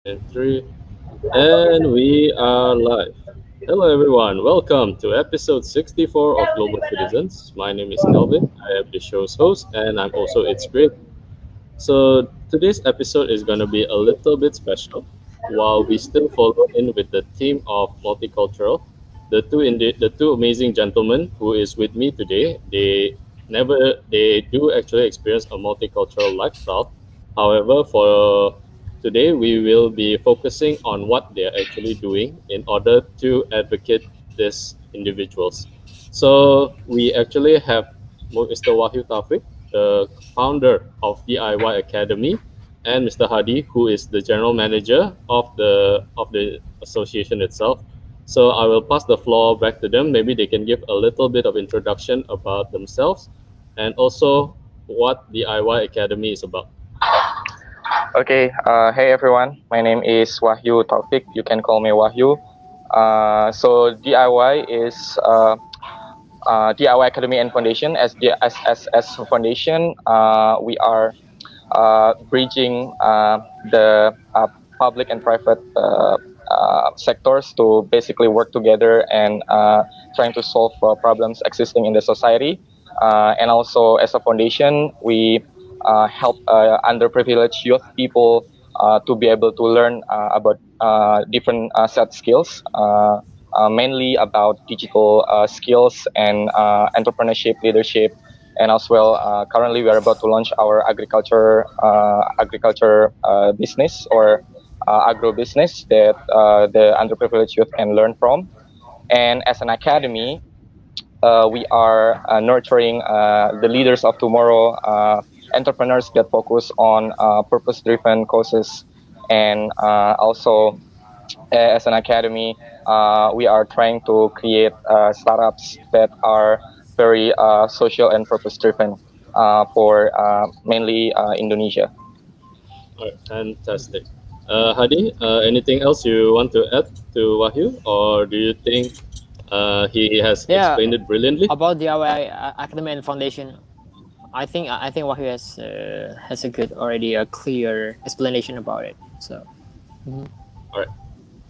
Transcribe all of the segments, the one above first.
And three, and we are live. Hello, everyone. Welcome to episode 64 of Global Citizens. My name is Kelvin. I am the show's host, and I'm also its creator. So, today's episode is going to be a little bit special. While we still follow in with the theme of multicultural, the two amazing gentlemen who is with me today, they do actually experience a multicultural lifestyle. However, for today, we will be focusing on what they're actually doing in order to advocate these individuals. So we actually have Mr. Wahyu Taufiq, the founder of DIY Academy, and Mr. Hadi, who is the general manager of the association itself. So I will pass the floor back to them. Maybe they can give a little bit of introduction about themselves and also what DIY Academy is about. Okay, hey everyone, my name is Wahyu Taufiq. You can call me Wahyu. So DIY is DIY Academy and Foundation. As a foundation, we are bridging the public and private sectors to basically work together and trying to solve problems existing in the society. And also, as a foundation, we help underprivileged youth people to be able to learn about different set skills. Mainly about digital skills and entrepreneurship, leadership, and as well currently we are about to launch our agriculture business or agro business that the underprivileged youth can learn from. And as an academy, we are nurturing the leaders of tomorrow, entrepreneurs that focus on purpose-driven causes, and also as an academy, we are trying to create startups that are very social and purpose-driven for mainly Indonesia. All right, fantastic. Hadi, anything else you want to add to Wahyu, or do you think he has Yeah, explained it brilliantly? about the DIY Academy and Foundation, I think Wahyu has a good already a clear explanation about it. So All right.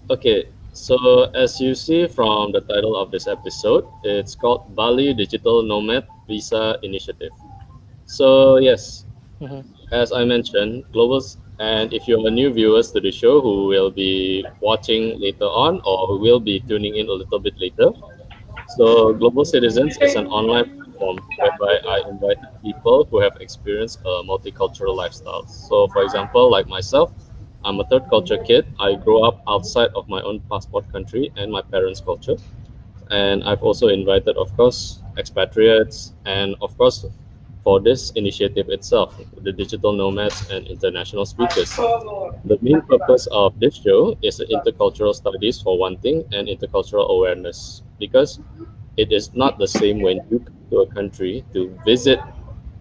Okay. So as you see from the title of this episode, it's called Bali Digital Nomad Visa Initiative. So yes, mhm. as I mentioned, globals, and if you're a new viewers to the show who will be watching later on or who will be tuning in a little bit later, so Global Citizens is an online platform whereby I invite people who have experienced a multicultural lifestyle. So for example, like myself, I'm a third culture kid. I grew up outside of my own passport country and my parents' culture. And I've also invited, of course, expatriates and, of course, for this initiative itself, the digital nomads and international speakers. The main purpose of this show is intercultural studies for one thing and intercultural awareness because it is not the same when you come to a country to visit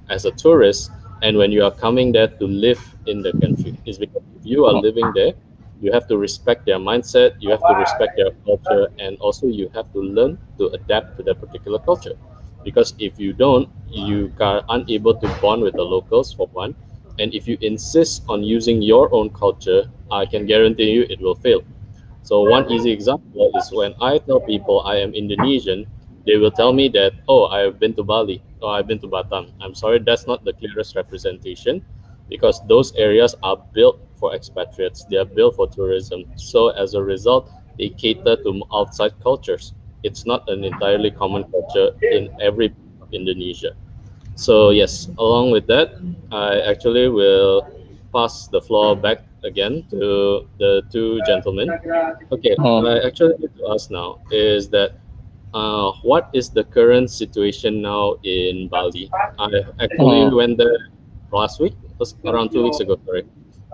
as a tourist and when you are coming there to live in the country. Is because if you are living there, you have to respect their mindset, you have to respect their culture, and also you have to learn to adapt to that particular culture. Because if you don't, you are unable to bond with the locals for one. And if you insist on using your own culture, I can guarantee you it will fail. So one easy example is when I tell people I am Indonesian, they will tell me that, oh, I've been to Bali or I've been to Batam. I'm sorry, that's not the clearest representation because those areas are built for expatriates. They are built for tourism. So as a result, they cater to outside cultures. It's not an entirely common culture in every part of Indonesia. So yes, along with that, I actually will pass the floor back again to the two gentlemen. Okay, Mhm. I actually need to ask now is that what is the current situation now in Bali? I actually Mhm. went there last week, it was around 2 weeks ago, sorry,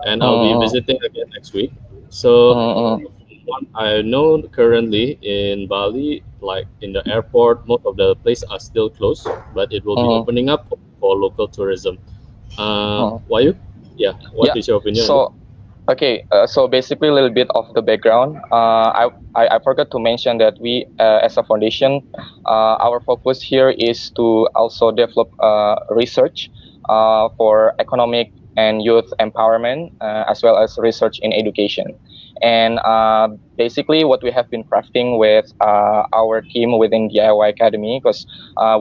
and I'll be Mhm. visiting again next week. So Mhm. what I know currently in Bali, like in the airport, most of the places are still closed, but it will be Mhm. opening up for local tourism. Mhm. Why you? Yeah, what Yeah. is your opinion on this? So okay, so basically a little bit of the background. I forgot to mention that we, as a foundation, our focus here is to also develop research for economic and youth empowerment, as well as research in education. And basically, what we have been crafting with our team within DIY Academy, because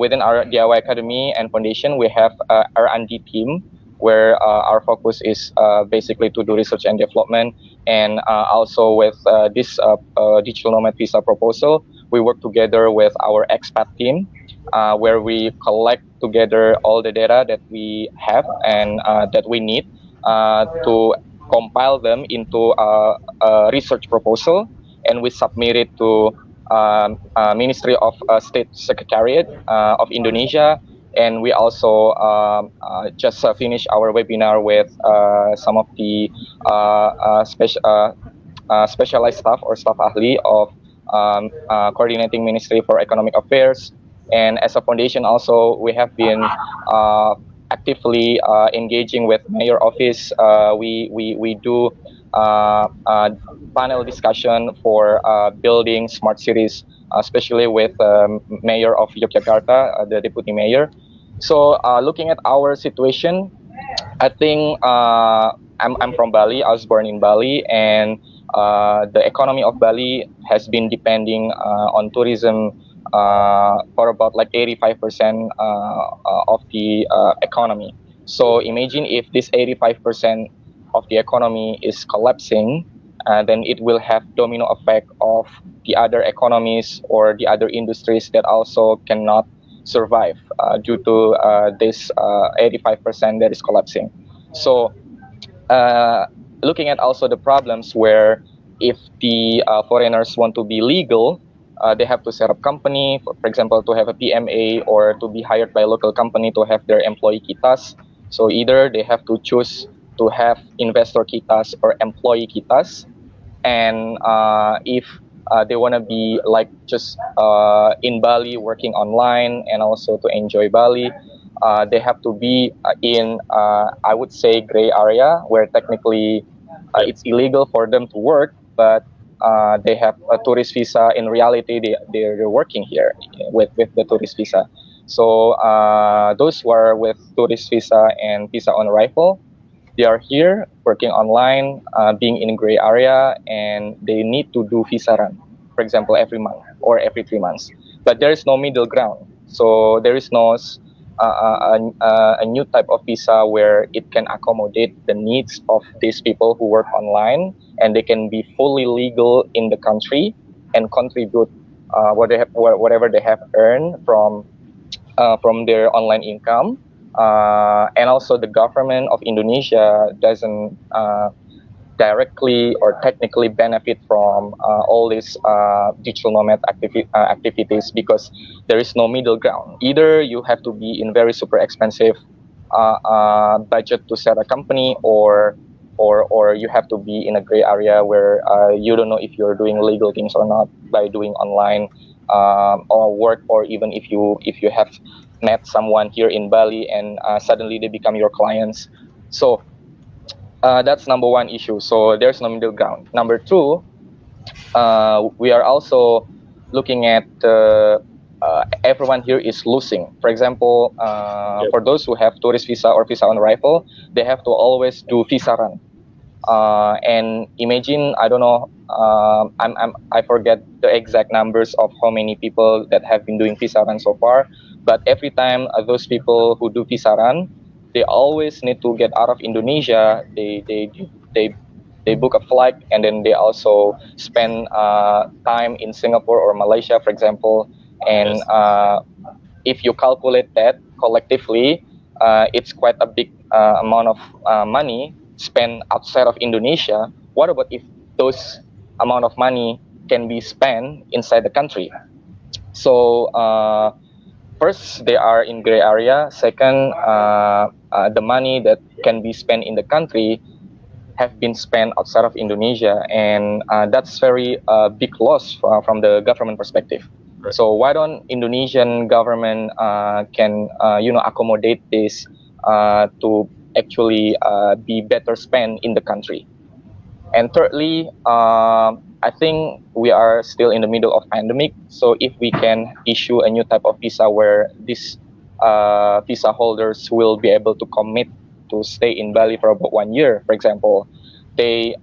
within our DIY Academy and Foundation, we have R&D team where our focus is basically to do research and development. And also with this digital nomad visa proposal, we work together with our expat team, where we collect together all the data that we have and that we need to compile them into a research proposal, and we submit it to Ministry of State Secretariat of Indonesia. And we also just finished our webinar with some of the specialized staff or staff ahli of coordinating Ministry for Economic Affairs. And as a foundation also, we have been actively engaging with mayor office. We do panel discussion for building smart cities, especially with mayor of Yogyakarta, the deputy mayor. So looking at our situation, I think I'm from Bali. I was born in Bali, and the economy of Bali has been depending on tourism for about like 85% of the economy. So imagine if this 85% of the economy is collapsing, then it will have domino effect of the other economies or the other industries that also cannot survive due to this 85% that is collapsing. So looking at also the problems where if the foreigners want to be legal, they have to set up company, for example, to have a PMA or to be hired by a local company to have their employee kitas. So either they have to choose to have investor kitas or employee kitas. And if they want to be like just in Bali working online and also to enjoy Bali, they have to be in I would say gray area where technically it's illegal for them to work, but they have a tourist visa. In reality, they're working here with the tourist visa. So those who are with tourist visa and visa on arrival, they are here working online, being in a gray area, and they need to do visa run, for example, every month or every 3 months. But there is no middle ground. So there is no a new type of visa where it can accommodate the needs of these people who work online, and they can be fully legal in the country and contribute whatever they have earned from their online income. And also the government of Indonesia doesn't directly or technically benefit from all these digital nomad activities, because there is no middle ground. Either you have to be in very super expensive budget to set a company, or you have to be in a gray area where you don't know if you're doing legal things or not by doing online or work, or even if you have met someone here in Bali and suddenly they become your clients. So that's number one issue. So there's no middle ground. Number two, we are also looking at everyone here is losing. For example, for those who have tourist visa or visa on arrival, they have to always do visa run. And imagine, I don't know, I forget the exact numbers of how many people that have been doing visa run so far. But every time those people who do visa run, they always need to get out of Indonesia. They book a flight, and then they also spend time in Singapore or Malaysia, for example. And if you calculate that collectively, it's quite a big amount of money spent outside of Indonesia. What about if those amount of money can be spent inside the country? So first, they are in gray area. Second, the money that can be spent in the country have been spent outside of Indonesia, and that's very big loss from the government perspective. Right. So why don't Indonesian government can accommodate this to actually be better spent in the country? And thirdly, I think we are still in the middle of pandemic. So if we can issue a new type of visa where these visa holders will be able to commit to stay in Bali for about 1 year, for example, they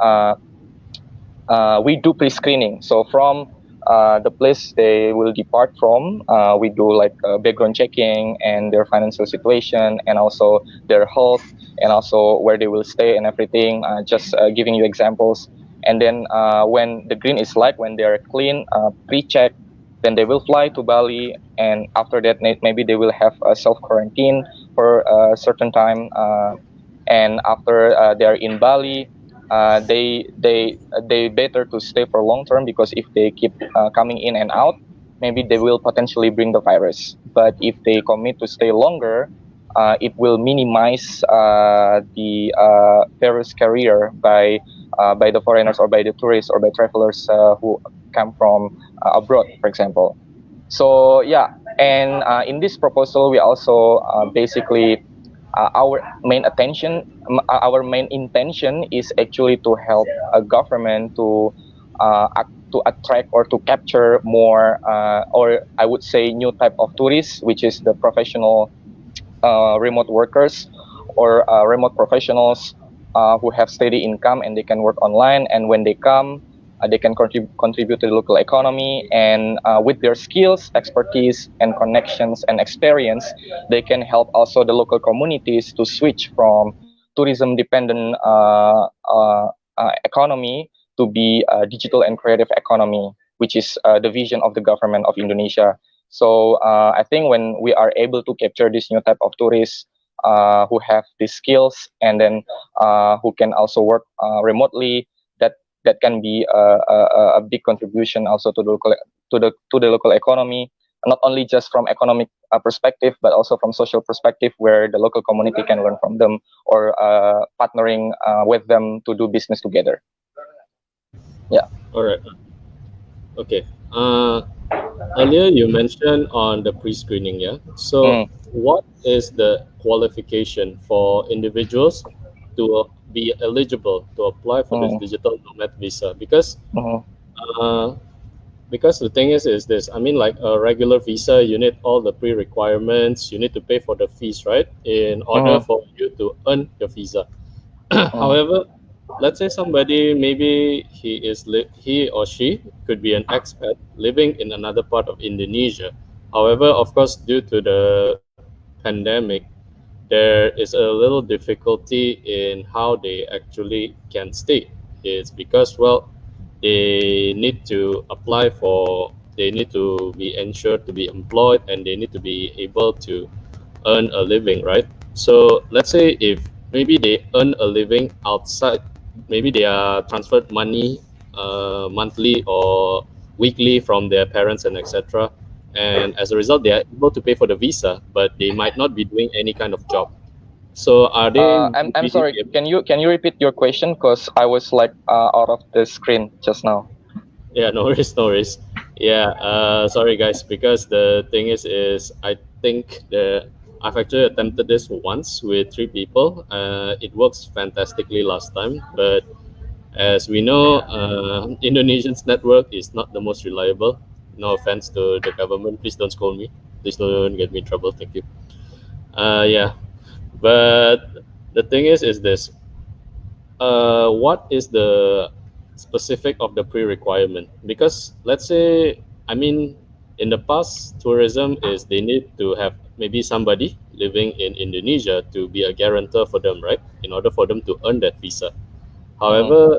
we do pre-screening. So from the place they will depart from, we do like background checking and their financial situation, and also their health, and also where they will stay and everything. Just giving you examples. And then when the green is light, when they are clean, pre-check, then they will fly to Bali. And after that, maybe they will have a self quarantine for a certain time. And after they are in Bali, they better to stay for long term, because if they keep coming in and out, maybe they will potentially bring the virus. But if they commit to stay longer, it will minimize the virus carrier by the foreigners, or by the tourists, or by travelers who come from abroad, for example. So yeah, and in this proposal, we also basically our main intention is actually to help a government to attract or to capture more, or I would say new type of tourists, which is the professional remote workers, or remote professionals who have steady income and they can work online. And when they come, they can contribute to the local economy, and with their skills, expertise, and connections and experience, they can help also the local communities to switch from tourism dependent economy to be a digital and creative economy, which is the vision of the government of Indonesia. So I think when we are able to capture this new type of tourists who have these skills, and then who can also work remotely, that can be a big contribution also to the local economy, not only just from economic perspective, but also from social perspective, where the local community can learn from them, or partnering with them to do business together. Yeah. All right. Okay. Earlier you mentioned on the pre-screening, yeah. So, what is the qualification for individuals to be eligible to apply for this digital nomad visa? Uh, because the thing is this. I mean, like a regular visa, you need all the pre-requirements. You need to pay for the fees, right, in order for you to earn your visa. However, let's say somebody, maybe he or she could be an expat living in another part of Indonesia. However, of course, due to the pandemic, there is a little difficulty in how they actually can stay. It's because, well, they need to be ensured to be employed, and they need to be able to earn a living, right? So let's say if maybe they earn a living outside, maybe they are transferred money monthly or weekly from their parents and etc. And as a result, they are able to pay for the visa, but they might not be doing any kind of job. So are they I'm sorry. Can you repeat your question? Because I was like out of the screen just now. Yeah, no worries, no worries. Yeah, sorry guys, because the thing is I think I've actually attempted this once with 3 people. It works fantastically last time, but as we know, Indonesian's network is not the most reliable. No offense to the government, please don't scold me. Please don't get me in trouble. Thank you. Yeah, but the thing is this: what is the specific of the pre-requirement? Because let's say, I mean, in the past, tourism is they need to have maybe somebody living in Indonesia to be a guarantor for them, right? In order for them to earn that visa. However,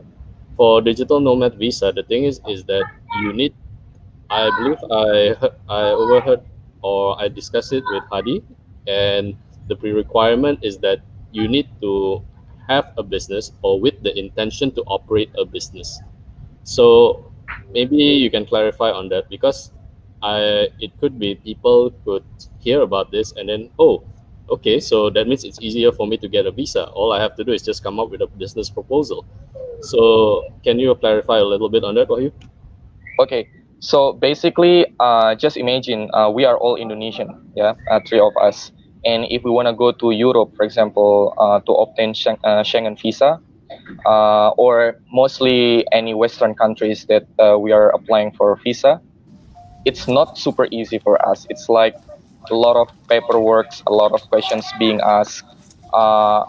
for digital nomad visa, the thing is that you need. I believe I overheard or I discussed it with Hadi, and the pre-requirement is that you need to have a business or with the intention to operate a business. So maybe you can clarify on that, because it could be people could hear about this and then, oh, okay, so that means it's easier for me to get a visa. All I have to do is just come up with a business proposal. So can you clarify a little bit on that, Wahyu? Okay. So basically, just imagine we are all Indonesian, yeah, 3 of us. And if we want to go to Europe, for example, to obtain Schengen visa, or mostly any Western countries that we are applying for visa, it's not super easy for us. It's like a lot of paperwork, a lot of questions being asked. Uh,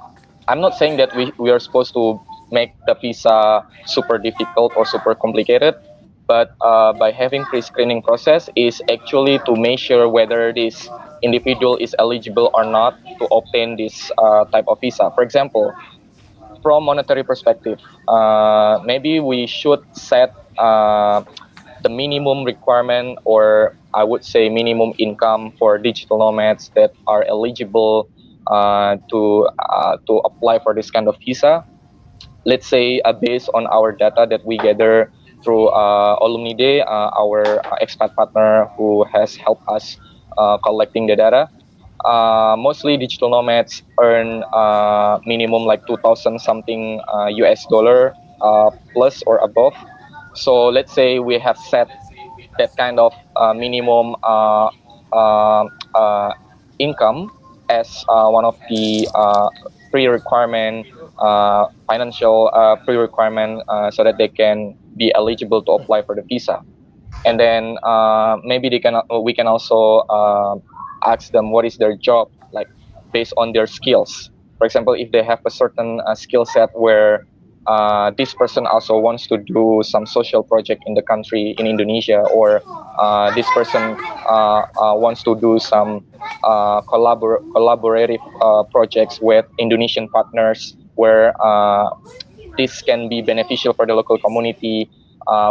I'm not saying that we are supposed to make the visa super difficult or super complicated, but by having pre-screening process is actually to measure whether this individual is eligible or not to obtain this type of visa. For example, from monetary perspective, maybe we should set the minimum requirement, or I would say minimum income for digital nomads that are eligible to apply for this kind of visa. Let's say based on our data that we gather through Alumni Day, our expat partner who has helped us collecting the data. Mostly digital nomads earn minimum like 2,000 something US dollar plus or above. So let's say we have set that kind of minimum uh, uh, income as one of the pre-requirement financial pre-requirement so that they can be eligible to apply for the visa. And then maybe we can also ask them what is their job like based on their skills. For example, if they have a certain skill set where this person also wants to do some social project in the country in Indonesia, or this person wants to do some collaborative projects with Indonesian partners where this can be beneficial for the local community.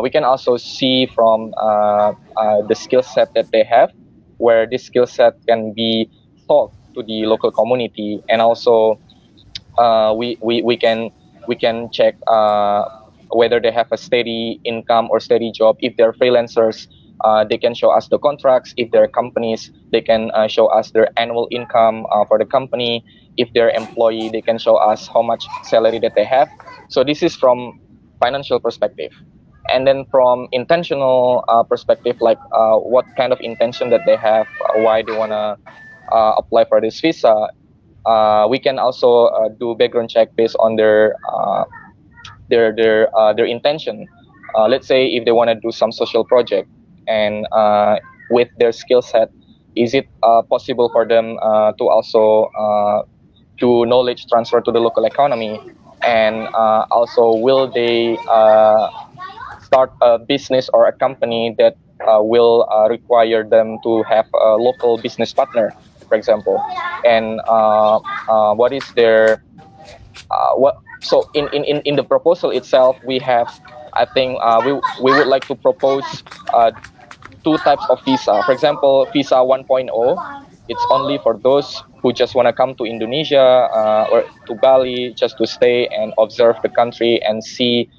We can also see from the skill set that they have, where this skill set can be taught to the local community, and also we can check whether they have a steady income or steady job. If they're freelancers, they can show us the contracts. If they're companies, they can show us their annual income for the company. If they're employee, they can show us how much salary that they have. So this is from financial perspective. And then from intentional perspective, like what kind of intention that they have, why they want to apply for this visa. We can also do background check based on their intention. Let's say if they want to do some social project, and with their skill set, is it possible for them to also do knowledge transfer to the local economy, and also will they start a business or a company that will require them to have a local business partner, for example, and what is their what so in the proposal itself we have, I think we would like to propose two types of visa. For example, visa 1.0, it's only for those who just want to come to Indonesia or to Bali just to stay and observe the country and see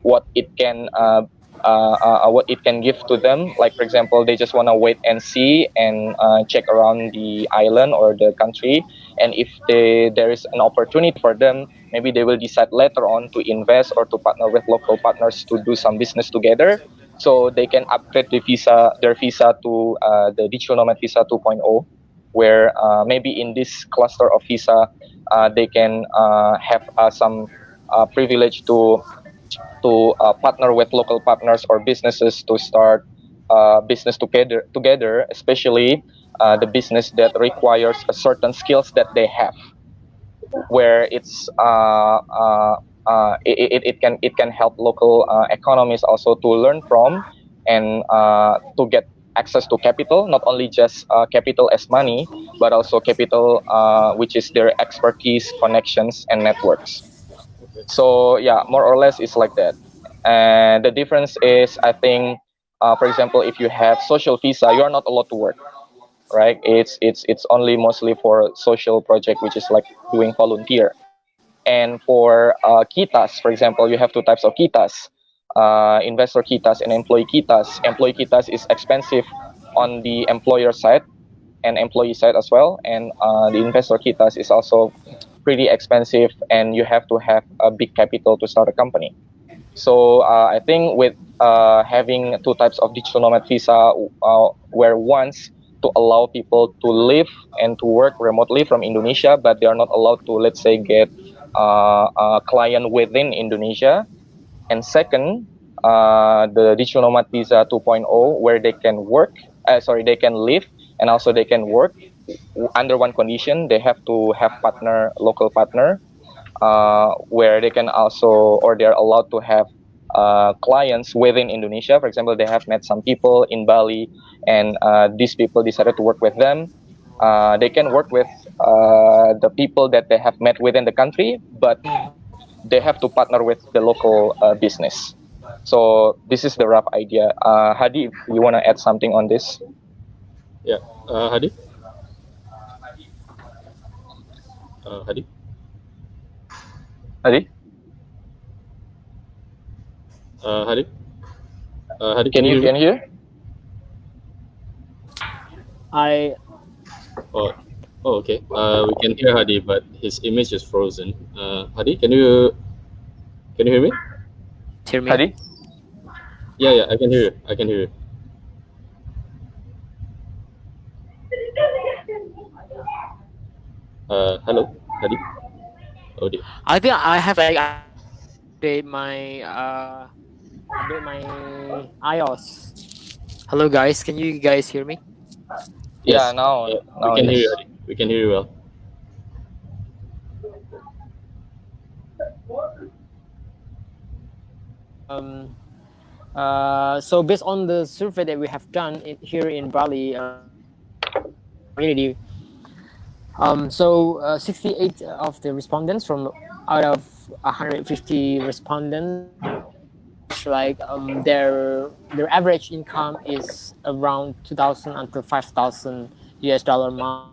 what it can what it can give to them. Like for example, they just want to wait and see and check around the island or the country, and if there is an opportunity for them, maybe they will decide later on to invest or to partner with local partners to do some business together, so they can upgrade their visa to the digital nomad visa 2.0, where maybe in this cluster of visa they can have some privilege to partner with local partners or businesses to start business together, especially the business that requires a certain skills that they have, where it can help local economies also to learn from, and to get access to capital, not only just capital as money, but also capital which is their expertise, connections, and networks. Okay. So yeah, more or less it's like that. And the difference is, I think, for example, if you have social visa, you are not allowed to work, right? It's only mostly for social project, which is like doing volunteer. And for kitas, for example, you have two types of kitas: investor kitas and employee kitas. Employee kitas is expensive on the employer side and employee side as well, and the investor kitas is also pretty expensive, and you have to have a big capital to start a company. So I think with having two types of digital nomad visa, where once to allow people to live and to work remotely from Indonesia, but they are not allowed to, let's say, get a client within Indonesia. And second, the digital nomad visa 2.0, where they can work, they can live and also they can work under one condition: they have to have local partner, where they can also, or they're allowed to have clients within Indonesia. For example, they have met some people in Bali, and these people decided to work with them. They can work with the people that they have met within the country, but they have to partner with the local business. So this is the rough idea. Hadi, if you want to add something on this. Yeah. Hadi. Hadi. Hadi, Hadi. Hadi, can can you you hear me? can you hear? I Oh, oh, okay. We can hear Hadi, but his image is frozen. Hadi, can you hear me? hear me. Hadi, Yeah, yeah, I can hear you. I can hear you. Hello, Hadi. Oh dear. I think I have like update my iOS. Hello guys, can you guys hear me? yeah, Yes, we now can hear you, yes. Hadi. We can hear you well. Um, so based on the survey that we have done here in Bali community, 68 of the respondents from out of 150 respondents, like their average income is around 2,000 until 5,000 US dollar month.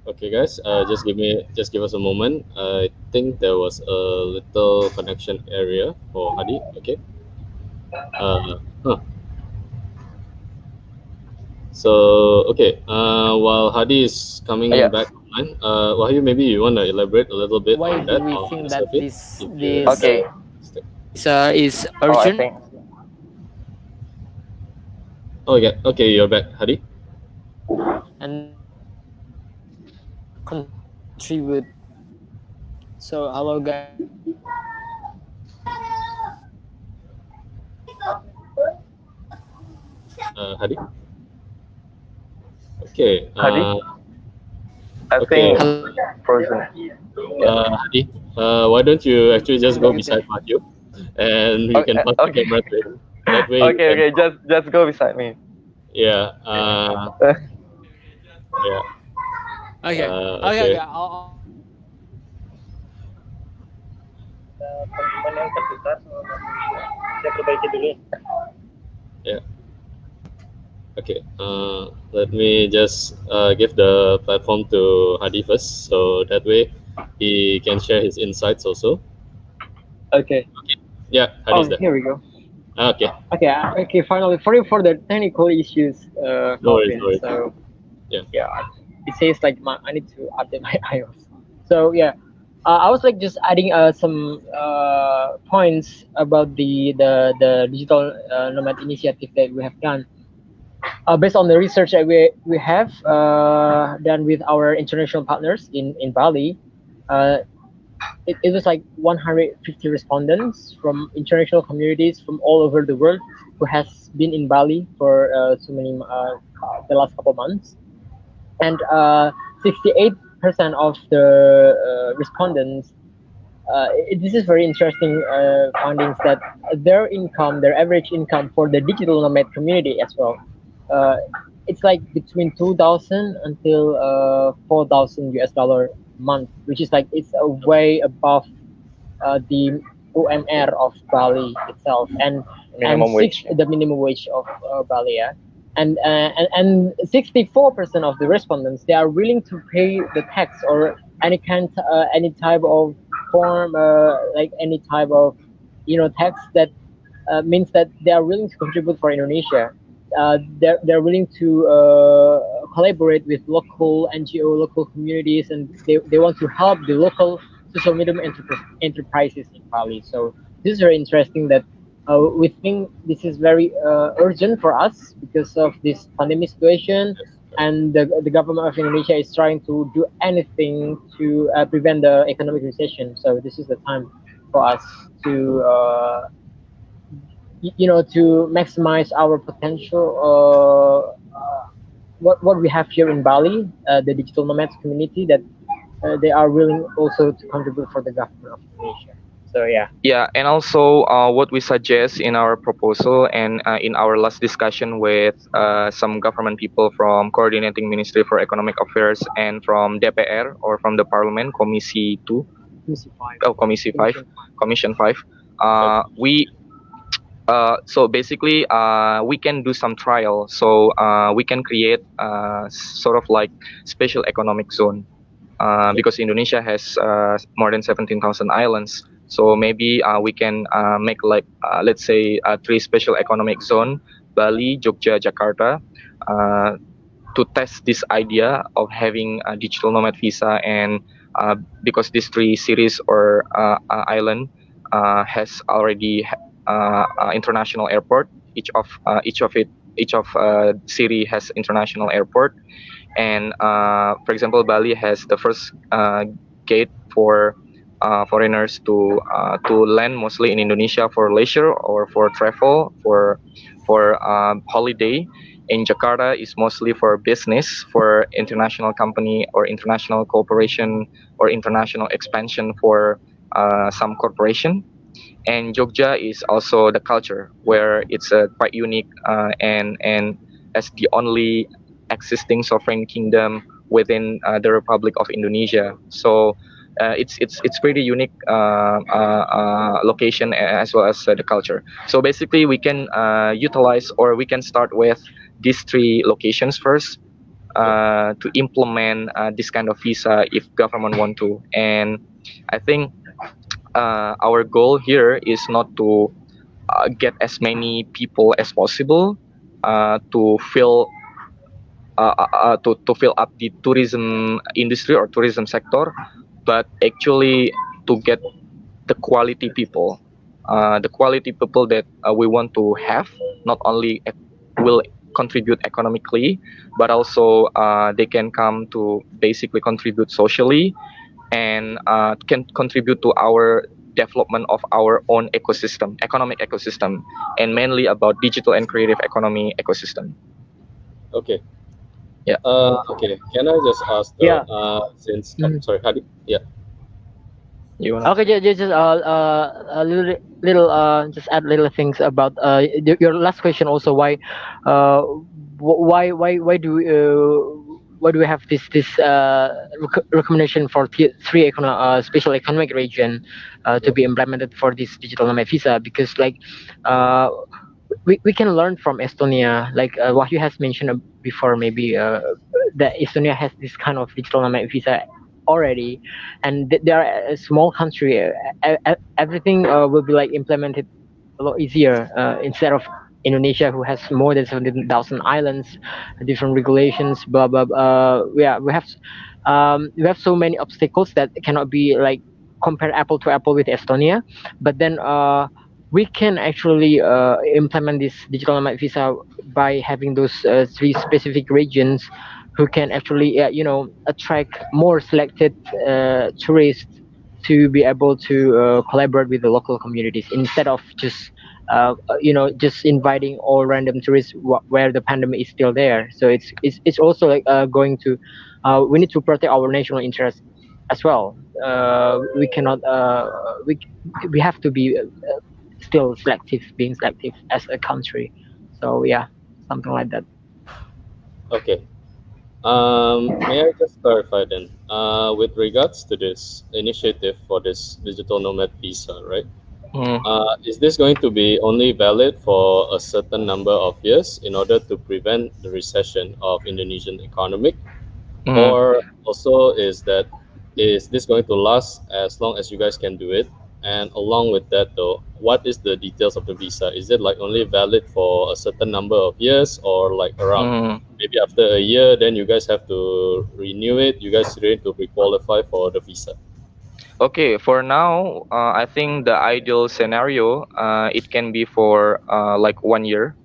Okay, guys. Just give us a moment. I think there was a little connection area for Hadi. Okay. Huh. So okay. While Hadi is coming Yeah. back online, Wahyu, maybe you want to elaborate a little bit Why on do that we on the think that survey, this if you have this Okay. the. is Oh, I urgent? think. Oh yeah. Okay, you're back, Hadi. And contribute. So hello guys. Hadi. Okay. Hadi, I Okay. think Hello. frozen. Hadi. Why don't you actually just go Okay. beside Wahyu, and you can Okay, pass the okay, camera to him. That way you okay, can. okay. Just go beside me. Yeah. Yeah. Okay. Okay. Okay. Okay. Yeah. Okay. Let me just give the platform to Hadi first, so that way he can share his insights also. Okay. Yeah, Oh, Hadi's there. here we go. Okay. Okay. Okay. Finally, sorry for the technical issues, No worries. Calvin. No worries. So Yeah. yeah, it says like I need to update my iOS. So yeah, I was like just adding some points about the digital nomad initiative that we have done. Based on the research that we have done with our international partners in Bali, uh, it was like 150 respondents from international communities from all over the world who has been in Bali for the last couple months, and 68% of the respondents. This is very interesting findings that their average income for the digital nomad community as well, uh, it's like between 2,000 until 4,000 US dollar month, which is like it's way above the UMR of Bali itself, and Minimum wage. the minimum wage of Bali, yeah. And 64% of the respondents, they are willing to pay the tax or any type of form, like any type of tax that means that they are willing to contribute for Indonesia. They're willing to collaborate with local NGO, local communities, and they want to help the local social medium enterprises in Bali. So this is very interesting that we think this is very urgent for us because of this pandemic situation, and the government of Indonesia is trying to do anything to prevent the economic recession. So this is the time for us to to maximize our potential. What we have here in Bali, the digital nomads community, that they are willing also to contribute for the government of Indonesia. So yeah. Yeah, and also what we suggest in our proposal and in our last discussion with some government people from Coordinating Ministry for Economic Affairs and from DPR or from the Parliament, Komisi 2, Commission five. oh, Komisi 5, Commission five. Commission 5, we so basically we can do some trial. So we can create sort of like special economic zone because Indonesia has more than 17,000 islands. So maybe we can make like let's say three special economic zone: Bali, Jogja, Jakarta, uh, to test this idea of having a digital nomad visa. And because these three cities or island has already international airport, each of city has international airport. And for example, Bali has the first gate for foreigners to land mostly in Indonesia for leisure or for travel for holiday. In Jakarta is mostly for business, for international company or international cooperation or international expansion for some corporation. And Jogja is also the culture where it's quite unique and as the only existing sovereign kingdom within the Republic of Indonesia. So it's pretty unique location as well as the culture. So basically, we can utilize or we can start with these three locations first to implement this kind of visa if government want to. And I think our goal here is not to get as many people as possible to fill to fill up the tourism industry or tourism sector, but actually to get the quality people that we want to have, not only will contribute economically, but also they can come to basically contribute socially and can contribute to our development of our own ecosystem, economic ecosystem, and mainly about digital and creative economy ecosystem. Okay. Yeah. Okay. Can I just ask though? Yeah. Since Mhm. sorry, Hadi. Yeah. You wanna? Okay, just a little just add little things about your last question also. Why do we have this recommendation for three special economic region to Yeah. be implemented for this digital nomad visa? Because like uh, we can learn from Estonia, like Wahyu has mentioned before, maybe that Estonia has this kind of digital nomad visa already, and they are a small country. Everything will be like implemented a lot easier instead of Indonesia, who has more than 17,000 islands, different regulations, blah blah. Yeah, we have so many obstacles that cannot be like compare apple to apple with Estonia. But then we can actually implement this digital nomad visa by having those three specific regions who can actually attract more selected tourists to be able to collaborate with the local communities instead of just just inviting all random tourists where the pandemic is still there. So it's also like going to we need to protect our national interest as well. We cannot we have to be still selective, being selective as a country. So yeah, something like that. Okay. May I just clarify then? With regards to this initiative for this digital nomad visa, right? Mm, Is this going to be only valid for a certain number of years in order to prevent the recession of Indonesian economic, mm. or also is this going to last as long as you guys can do it? And along with that, though, what is the details of the visa? Is it like only valid for a certain number of years, or like around Mm. maybe after a year, then you guys have to renew it? You guys need to pre-qualify for the visa. Okay, for now, I think the ideal scenario it can be for like 1 year,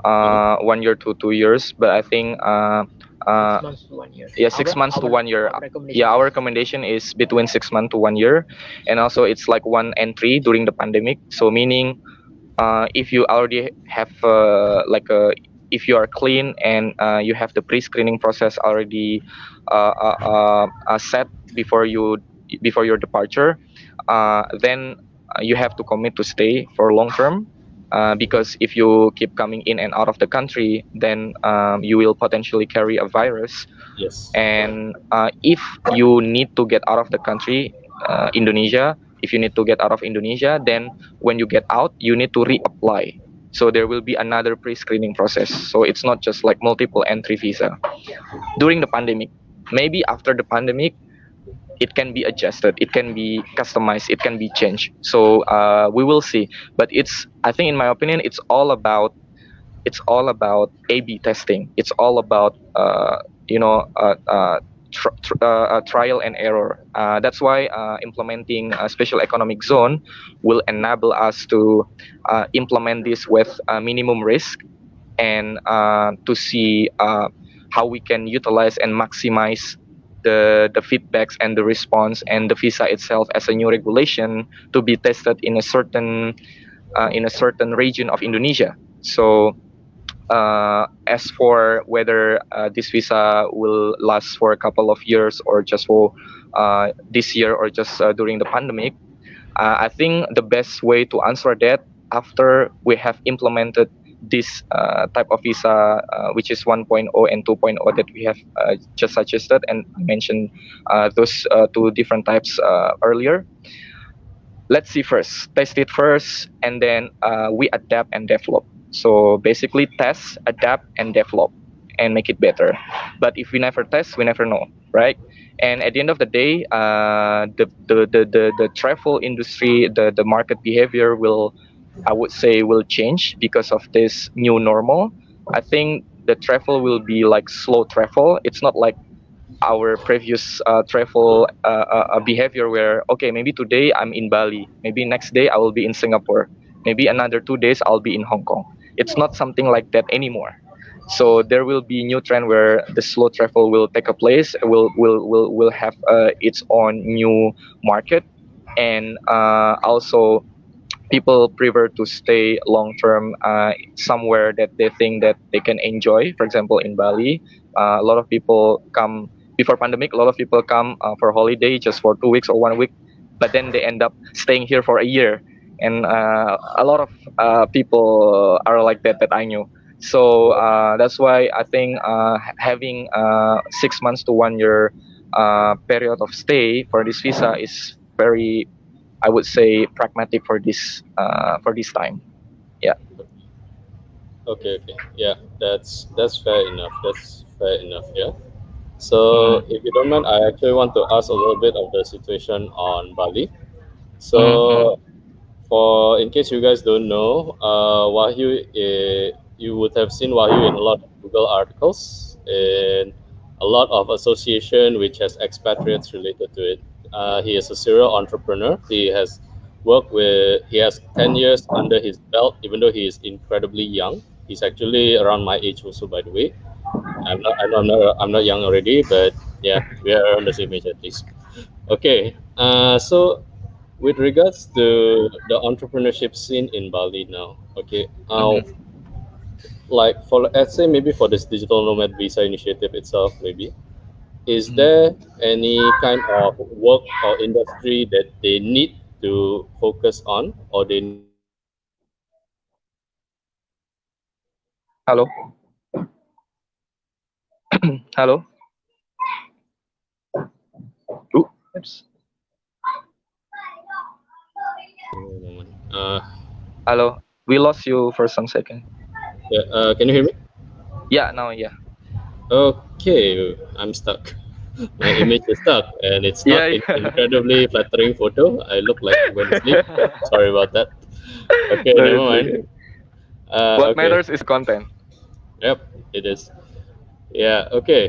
Mhm. 1 year to 2 years. But I think uh, 6 months to 1 year. yeah, 6 months to 1 year. Our recommendation Yeah, our is recommendation is between 6 months to 1 year, and also it's like one entry during the pandemic. So meaning if you already have if you are clean and you have the pre-screening process already set before your departure, then you have to commit to stay for long term. Because if you keep coming in and out of the country, then you will potentially carry a virus. Yes, correct. And if you need to get out of the country, Indonesia, if you need to get out of Indonesia, then when you get out, you need to reapply. So there will be another pre-screening process. So it's not just like multiple entry visa. During the pandemic, maybe after the pandemic, it can be adjusted, it can be customized, it can be changed. So we will see. But I think, in my opinion, it's all about A/B testing. It's all about you know trial and error. That's why implementing a special economic zone will enable us to implement this with minimum risk, and to see how we can utilize and maximize the feedbacks and the response and the visa itself as a new regulation to be tested in a certain region of Indonesia. So as for whether this visa will last for a couple of years or just for this year or just during the pandemic, I think the best way to answer that, after we have implemented this type of visa, which is 1.0 and 2.0 that we have just suggested and mentioned those two different types earlier. Let's see first, test it first, and then we adapt and develop. So basically, test, adapt, and develop, and make it better. But if we never test, we never know, right? And at the end of the day, the travel industry, the market behavior will, I would say, will change because of this new normal. I think the travel will be like slow travel. It's not like our previous travel behavior, where okay, maybe today I'm in Bali, maybe next day I will be in Singapore, maybe another 2 days I'll be in Hong Kong. It's not something like that anymore. So there will be new trend where the slow travel will take a place, will have its own new market. And also, people prefer to stay long term somewhere that they think that they can enjoy. For example, in Bali, a lot of people come before pandemic. A lot of people come for holiday just for 2 weeks or 1 week, but then they end up staying here for a year. And a lot of people are like that I knew. So that's why I think having 6 months to 1 year period of stay for this visa is very, I would say, pragmatic for this time. Yeah. Okay, okay. Yeah, that's fair enough. That's fair enough. Yeah. So, Mm-hmm. if you don't mind, I actually want to ask a little bit of the situation on Bali. Mm-hmm. So, for in case you guys don't know, Wahyu, you would have seen Wahyu in a lot of Google articles and a lot of association which has expatriates related to it. He is a serial entrepreneur. He has 10 years under his belt, even though he is incredibly young. He's actually around my age also, by the way. I'm not young already, but yeah, we are around the same age at least. Okay, so with regards to the entrepreneurship scene in Bali now, okay, Mm-hmm. like for let's say maybe for this digital nomad visa initiative itself, maybe is Mm-hmm. there any kind of work or industry that they need to focus on, or they need to focus on Hello. Hello. Ooh, oops. moment. Hello. We lost you for some second. Yeah, can you hear me? Yeah. Now. Yeah. Okay, I'm stuck. My image is stuck, and it's Yeah. not an Yeah. incredibly flattering photo. I look like I'm going to sleep. Sorry about that. Okay, No, never it's mind. okay. What Okay. matters is the content. Yep, it is. Yeah. Okay.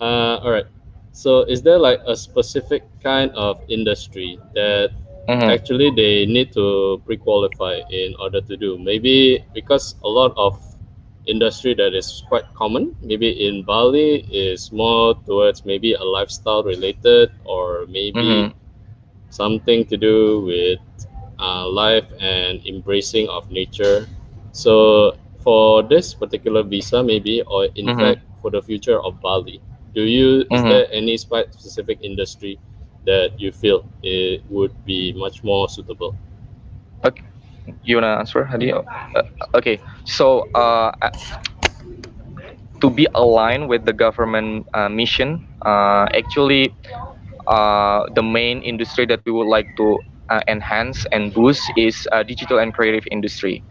All right. So, is there like a specific kind of industry that Mm-hmm. actually they need to pre-qualify in order to do? Maybe because a lot of industry that is quite common, maybe in Bali, is more towards maybe a lifestyle related, or maybe Mm-hmm. something to do with life and embracing of nature. So for this particular visa, maybe, or in Mm-hmm. fact for the future of Bali, is Mm-hmm. there any specific industry that you feel it would be much more suitable? Okay. You wanna answer, Hadi? Okay. So, to be aligned with the government mission, actually, the main industry that we would like to enhance and boost is digital and creative industry.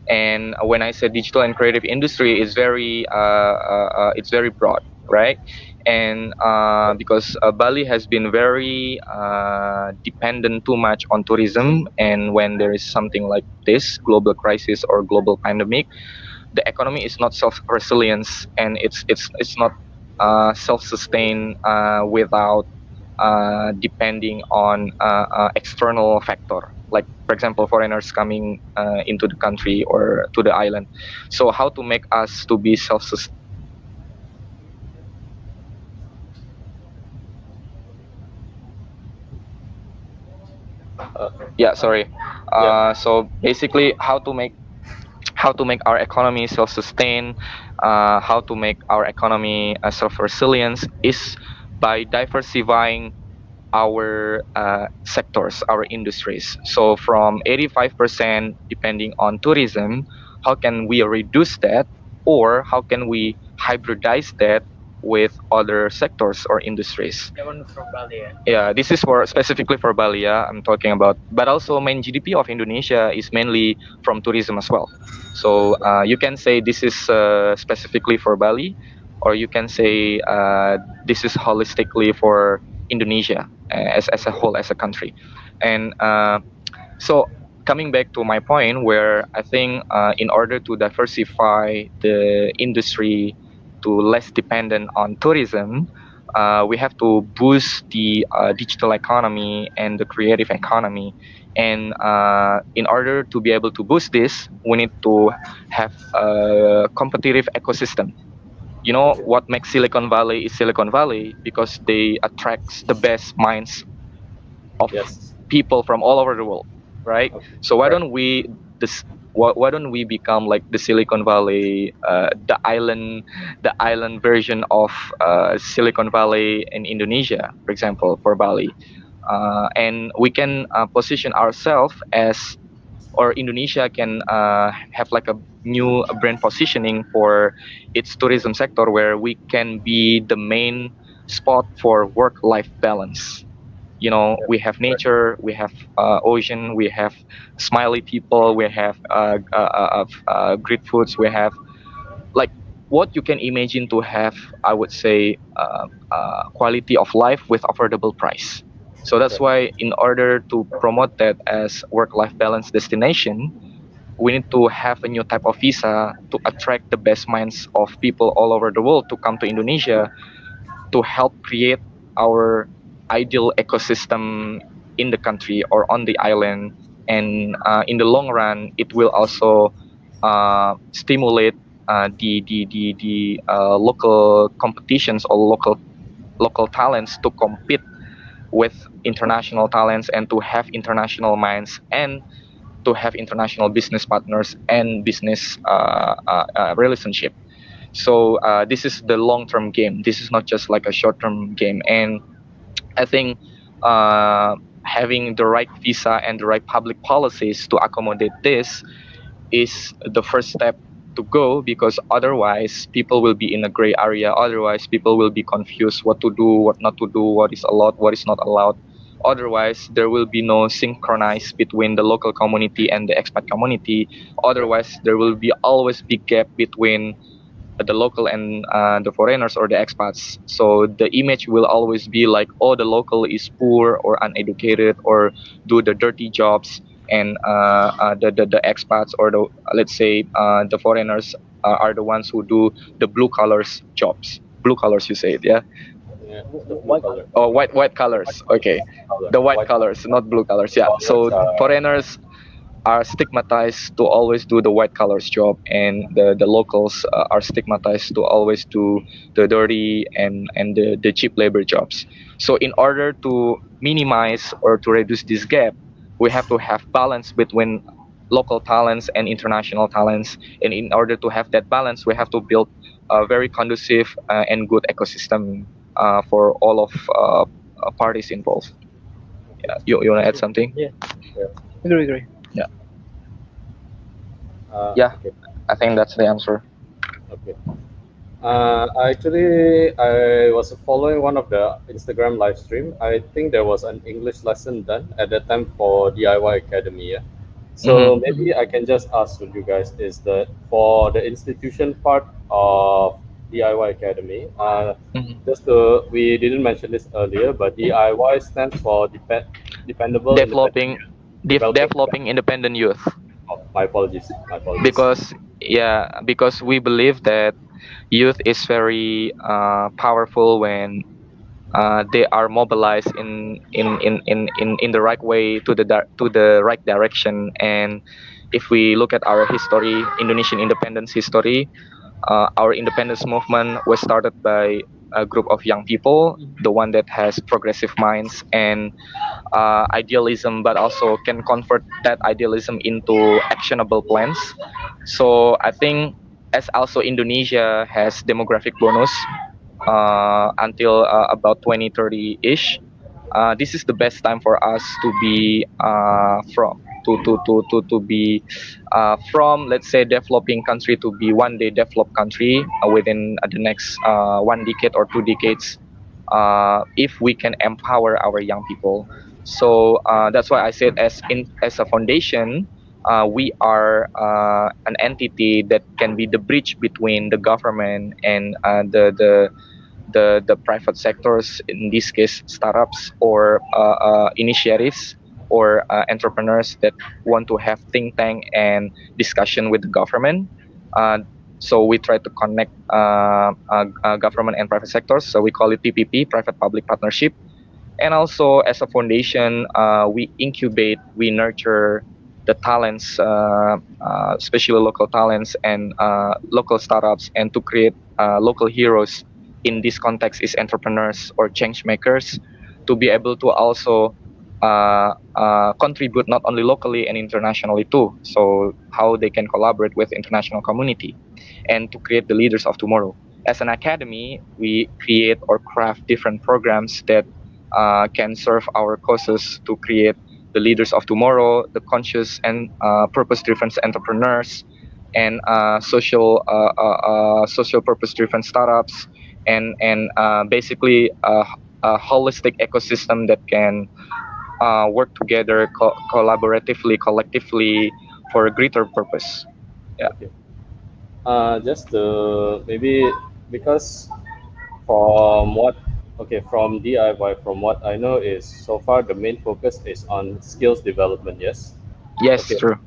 And when I say digital and creative industry, it's very broad, right? And because Bali has been very dependent too much on tourism, and when there is something like this global crisis or global pandemic, the economy is not self resilience, and it's not self sustained without depending on external factor, like for example foreigners coming into the country or to the island. So how to make us to be self yeah, sorry. Yeah, So basically how to make our economy self-sustain, how to make our economy self-resilience is by diversifying our sectors, our industries. So from 85% depending on tourism, how can we reduce that, or how can we hybridize that with other sectors or industries? The one from Bali, yeah. Yeah, this is for specifically for Bali. Yeah, I'm talking about. But also, main GDP of Indonesia is mainly from tourism as well. So you can say this is specifically for Bali, or you can say this is holistically for Indonesia as a whole, as a country. And so coming back to my point, where I think in order to diversify the industry to less dependent on tourism, we have to boost the digital economy and the creative economy. And in order to be able to boost this, we need to have a competitive ecosystem. You know what makes Silicon Valley is Silicon Valley because they attracts the best minds of yes, people from all over the world, right? okay, So why correct. don't we this why don't we become like the Silicon Valley, the island version of Silicon Valley in Indonesia, for example, for Bali, and we can position ourselves as, or Indonesia can have like a new brand positioning for its tourism sector, where we can be the main spot for work-life balance. You know, Yeah, we have correct. nature, we have ocean, we have smiley people, we have great foods, we have like what you can imagine to have, I would say, quality of life with affordable price. So that's Correct. why in order to promote that as work-life balance destination, we need to have a new type of visa to attract the best minds of people all over the world to come to Indonesia to help create our ideal ecosystem in the country or on the island. And in the long run, it will also stimulate the local competitions or local talents to compete with international talents and to have international minds and to have international business partners and business relationship. So this is the long term game. This is not just like a short term game. And I think uh, having the right visa and the right public policies to accommodate this is the first step to go, because otherwise people will be in a gray area. Otherwise people will be confused what to do, what not to do, what is allowed, what is not allowed. Otherwise there will be no synchronize between the local community and the expat community. Correct. Otherwise there will be always big gap between the local and the foreigners or the expats. So the image will always be like, oh, the local is poor or uneducated or do the dirty jobs, and the expats or the, let's say, the foreigners are the ones who do the blue collars jobs. Blue collars, you say it, yeah? Yeah, the blue White color. Oh, white collars. Okay, Color. the white collars, not blue collars. Yeah. So foreigners are stigmatized to always do the white collars job, and the locals are stigmatized to always do the dirty and the cheap labor jobs. So in order to minimize or to reduce this gap, we have to have balance between local talents and international talents. And in order to have that balance, we have to build a very conducive and good ecosystem for all of parties involved. Yeah, you want to add something? Yeah, Yeah. agree. Yeah, yeah. Okay. I think that's the answer. Okay. Actually, I was following one of the Instagram live stream. I think there was an English lesson done at that time for DIY Academy. Yeah? Hmm. So maybe I can just ask with you guys is that for the institution part of DIY Academy, Hmm. just to, we didn't mention this earlier, but DIY stands for dependable independent Developing, youth. Developing, yeah. developing independent youth. Oh, my apologies. My apologies. Because yeah, because we believe that youth is very powerful when they are mobilized in the right way to to the right direction. And if we look at our history, Indonesian independence history, our independence movement was started by a group of young people, the one that has progressive minds and idealism, but also can convert that idealism into actionable plans. So I think as also Indonesia has demographic bonus until about 2030 ish, this is the best time for us to be to be from, let's say, developing country to be one day developed country within the next 1 decade or 2 decades, if we can empower our young people. So that's why I said, as a foundation, we are an entity that can be the bridge between the government and the private sectors, in this case startups or initiatives or entrepreneurs that want to have think tank and discussion with the government. uh, so we try to connect government and private sectors, so we call it PPP, private public partnership. And also as a foundation, we incubate, we nurture the talents, especially local talents and local startups, and to create local heroes. In this context is entrepreneurs or change makers, to be able to also contribute not only locally and internationally too, so how they can collaborate with international community and to create the leaders of tomorrow. As an academy, we create or craft different programs that can serve our causes to create the leaders of tomorrow, the conscious and purpose-driven entrepreneurs, and social purpose-driven startups, and basically a holistic ecosystem that can work together collaboratively, collectively for a greater purpose. Yeah. Okay. Just to maybe because from what okay from DIY, from what I know is so far the main focus is on skills development. Yes. Yes, Okay. true.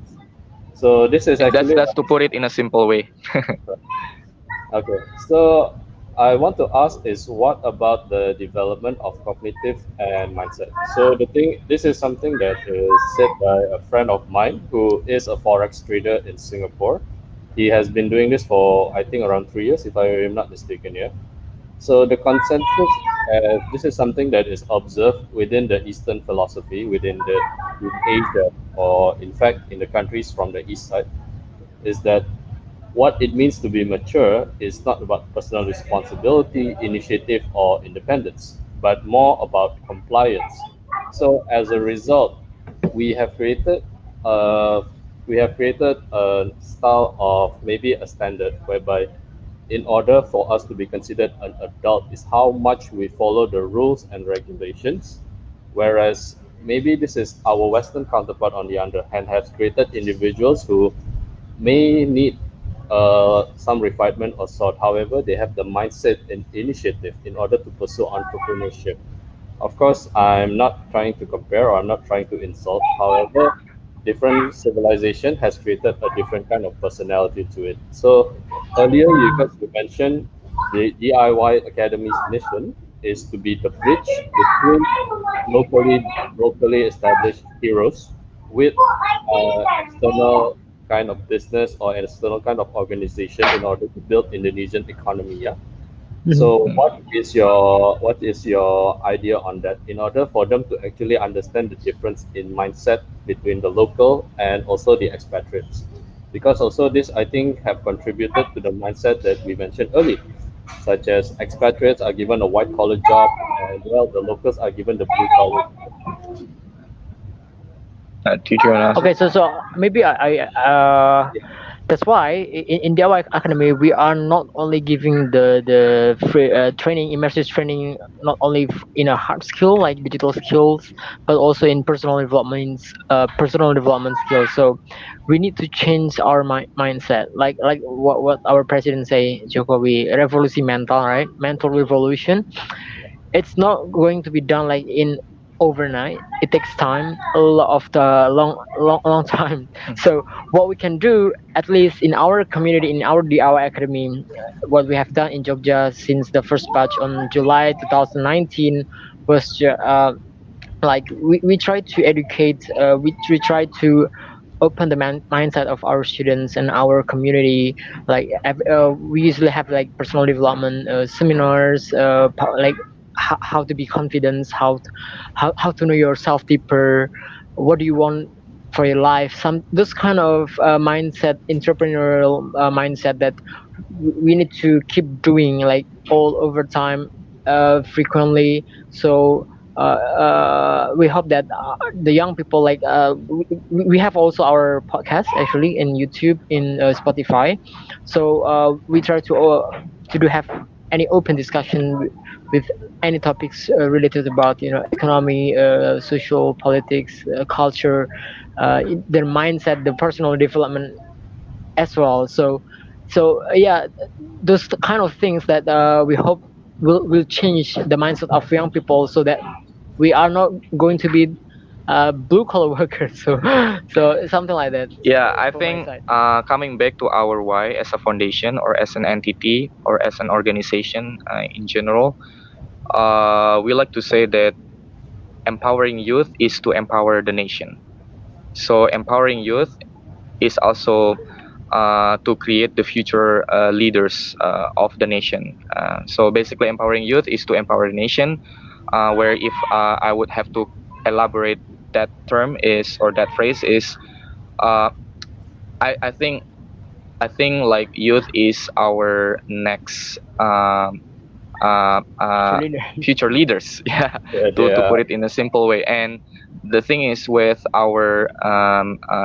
So this is actually That's to put it in a simple way. okay. So I want to ask is what about the development of cognitive and mindset? So the thing, this is something that is said by a friend of mine who is a forex trader in Singapore. He has been doing this for I think around 3 years, if I am not mistaken. Yeah. So the consensus, this is something that is observed within the Eastern philosophy, in Asia, or in fact in the countries from the East side, is that what it means to be mature is not about personal responsibility, initiative, or independence, but more about compliance. So as a result, we have created uh, we have created a style of maybe a standard whereby in order for us to be considered an adult is how much we follow the rules and regulations, whereas maybe this is our Western counterpart on the other hand has created individuals who may need some refinement or sort. However, they have the mindset and initiative in order to pursue entrepreneurship. Of course, I'm not trying to compare or I'm not trying to insult. However, different civilization has created a different kind of personality to it. So earlier, you guys you mentioned the DIY Academy's mission is to be the bridge between locally established heroes with external kind of business or an external kind of organization in order to build Indonesian economy. Yeah. So what is your idea on that in order for them to actually understand the difference in mindset between the local and also the expatriates? Because also this I think have contributed to the mindset that we mentioned earlier, such as expatriates are given a white collar job and well the locals are given the blue collar. Do you wanna? Okay, so maybe that's why in the our academy we are not only giving the free training, immersive training, not only in a hard skill like digital skills, but also in personal development skills. So we need to change our mindset, like what our president say, Jokowi, revolusi mental, right? Mental revolution. It's not going to be done like in overnight. It takes time, a lot of the long time. So what we can do, at least in our community, in our DIY academy, what we have done in Jogja since the first batch on July 2019 was like we try to educate, we try to open the mindset of our students and our community. Like we usually have like personal development seminars, like how to be confident, how to know yourself deeper, what do you want for your life, some this kind of mindset, entrepreneurial mindset that we need to keep doing like all over time, frequently. So we hope that the young people like we have also our podcast actually in YouTube, in Spotify. So we try to do have any open discussion with any topics related about economy, social politics, culture, their mindset, the personal development as well. So yeah, those kind of things that we hope will change the mindset of young people, so that we are not going to be blue collar workers. So something like that Yeah, I from my think side. coming back to our why as a foundation or as an entity or as an organization in general, we like to say that empowering youth is to empower the nation. So empowering youth is also to create the future leaders of the nation. So basically, empowering youth is to empower the nation. Where if I would have to elaborate that term is or that phrase is, uh, I think like youth is our next Future leader. future leaders. Yeah, Yeah, to they are. put it in a simple way. And the thing is with our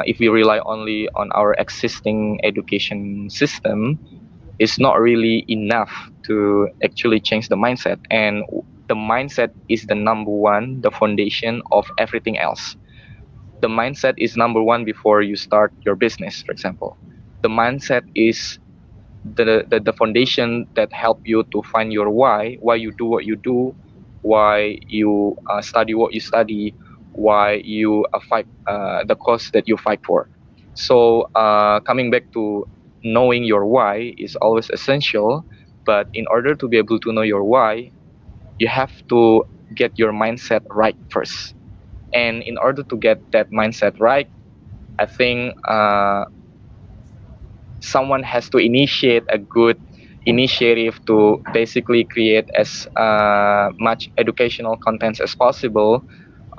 if we rely only on our existing education system, it's not really enough to actually change the mindset. And the mindset is the number one, the foundation of everything else. The mindset is number one before you start your business, for example. The mindset is the foundation that help you to find your why you do what you do, why you study what you study, why you fight the cause that you fight for. So coming back to knowing your why is always essential, but in order to be able to know your why, you have to get your mindset right first. And in order to get that mindset right, I think someone has to initiate a good initiative to basically create as much educational contents as possible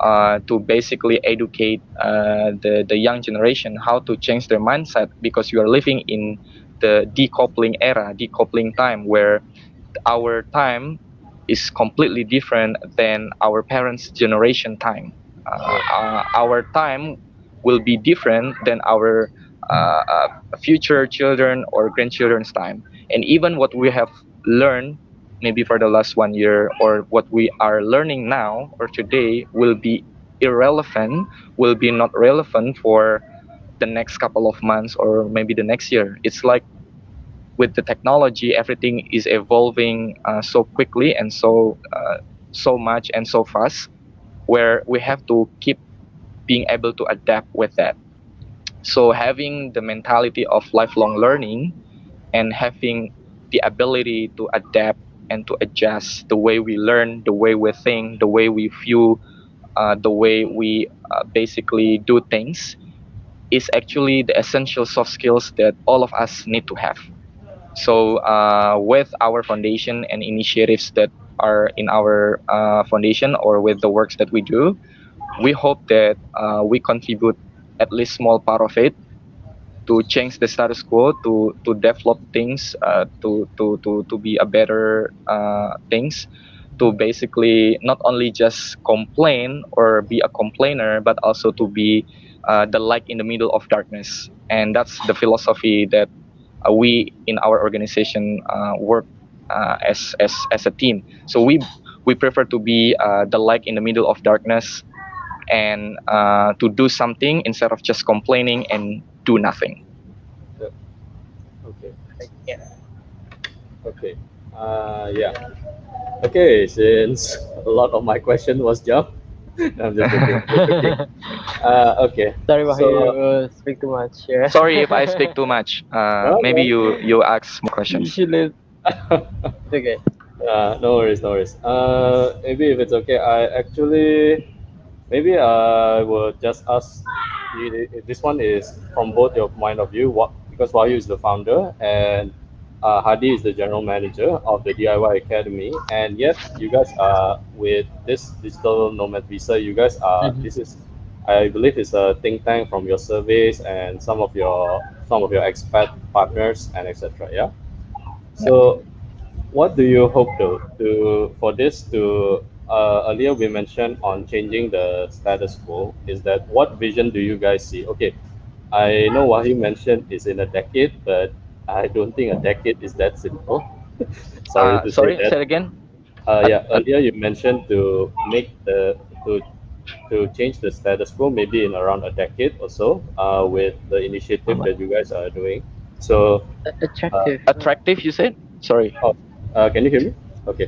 to basically educate the young generation how to change their mindset, because you are living in the decoupling era, decoupling time, where our time is completely different than our parents' generation time. Our time will be different than our future children or grandchildren's time. And even what we have learned, maybe for the last 1 year, or what we are learning now or today, will be irrelevant, will be not relevant for the next couple of months or maybe the next year. It's like with the technology, everything is evolving so quickly and so much and so fast, where we have to keep being able to adapt with that. So having the mentality of lifelong learning and having the ability to adapt and to adjust the way we learn, the way we think, the way we view, the way we basically do things is actually the essential soft skills that all of us need to have. So with our foundation and initiatives that are in our foundation, or with the works that we do, we hope that we contribute at least small part of it to change the status quo, to develop things, to be a better things, to basically not only just complain or be a complainer, but also to be the light in the middle of darkness. And that's the philosophy that we in our organization work as a team. So we prefer to be the light in the middle of darkness, and to do something instead of just complaining and do nothing. Yeah. Okay. Yeah. Okay. Yeah. Okay. Since a lot of my question was jumped, I'm just joking. Just joking. Okay. Sorry, So Wahyu, speak too much. Yeah. Sorry if I speak too much. no, Maybe no. you ask more You questions. should live. It's okay. No worries, no worries. Maybe if it's okay, I actually maybe I will just ask you if this one is from both your point of view. What, because Wahyu is the founder and Hadi is the general manager of the DIY Academy, and yet you guys are with this digital nomad visa. You guys are, Mhm. this is, I believe, is a think tank from your surveys and some of your expat partners and etc. Yeah. So what do you hope to for this to earlier we mentioned on changing the status quo, is that what vision do you guys see? Okay, I know what you mentioned is in a decade, but I don't think a decade is that simple. Sorry to say Sorry, that. say it again. Yeah, earlier you mentioned to make the to change the status quo maybe in around a decade or so with the initiative that you guys are doing. So uh, Attractive. Attractive, you said? Sorry. oh, can you hear me? Okay.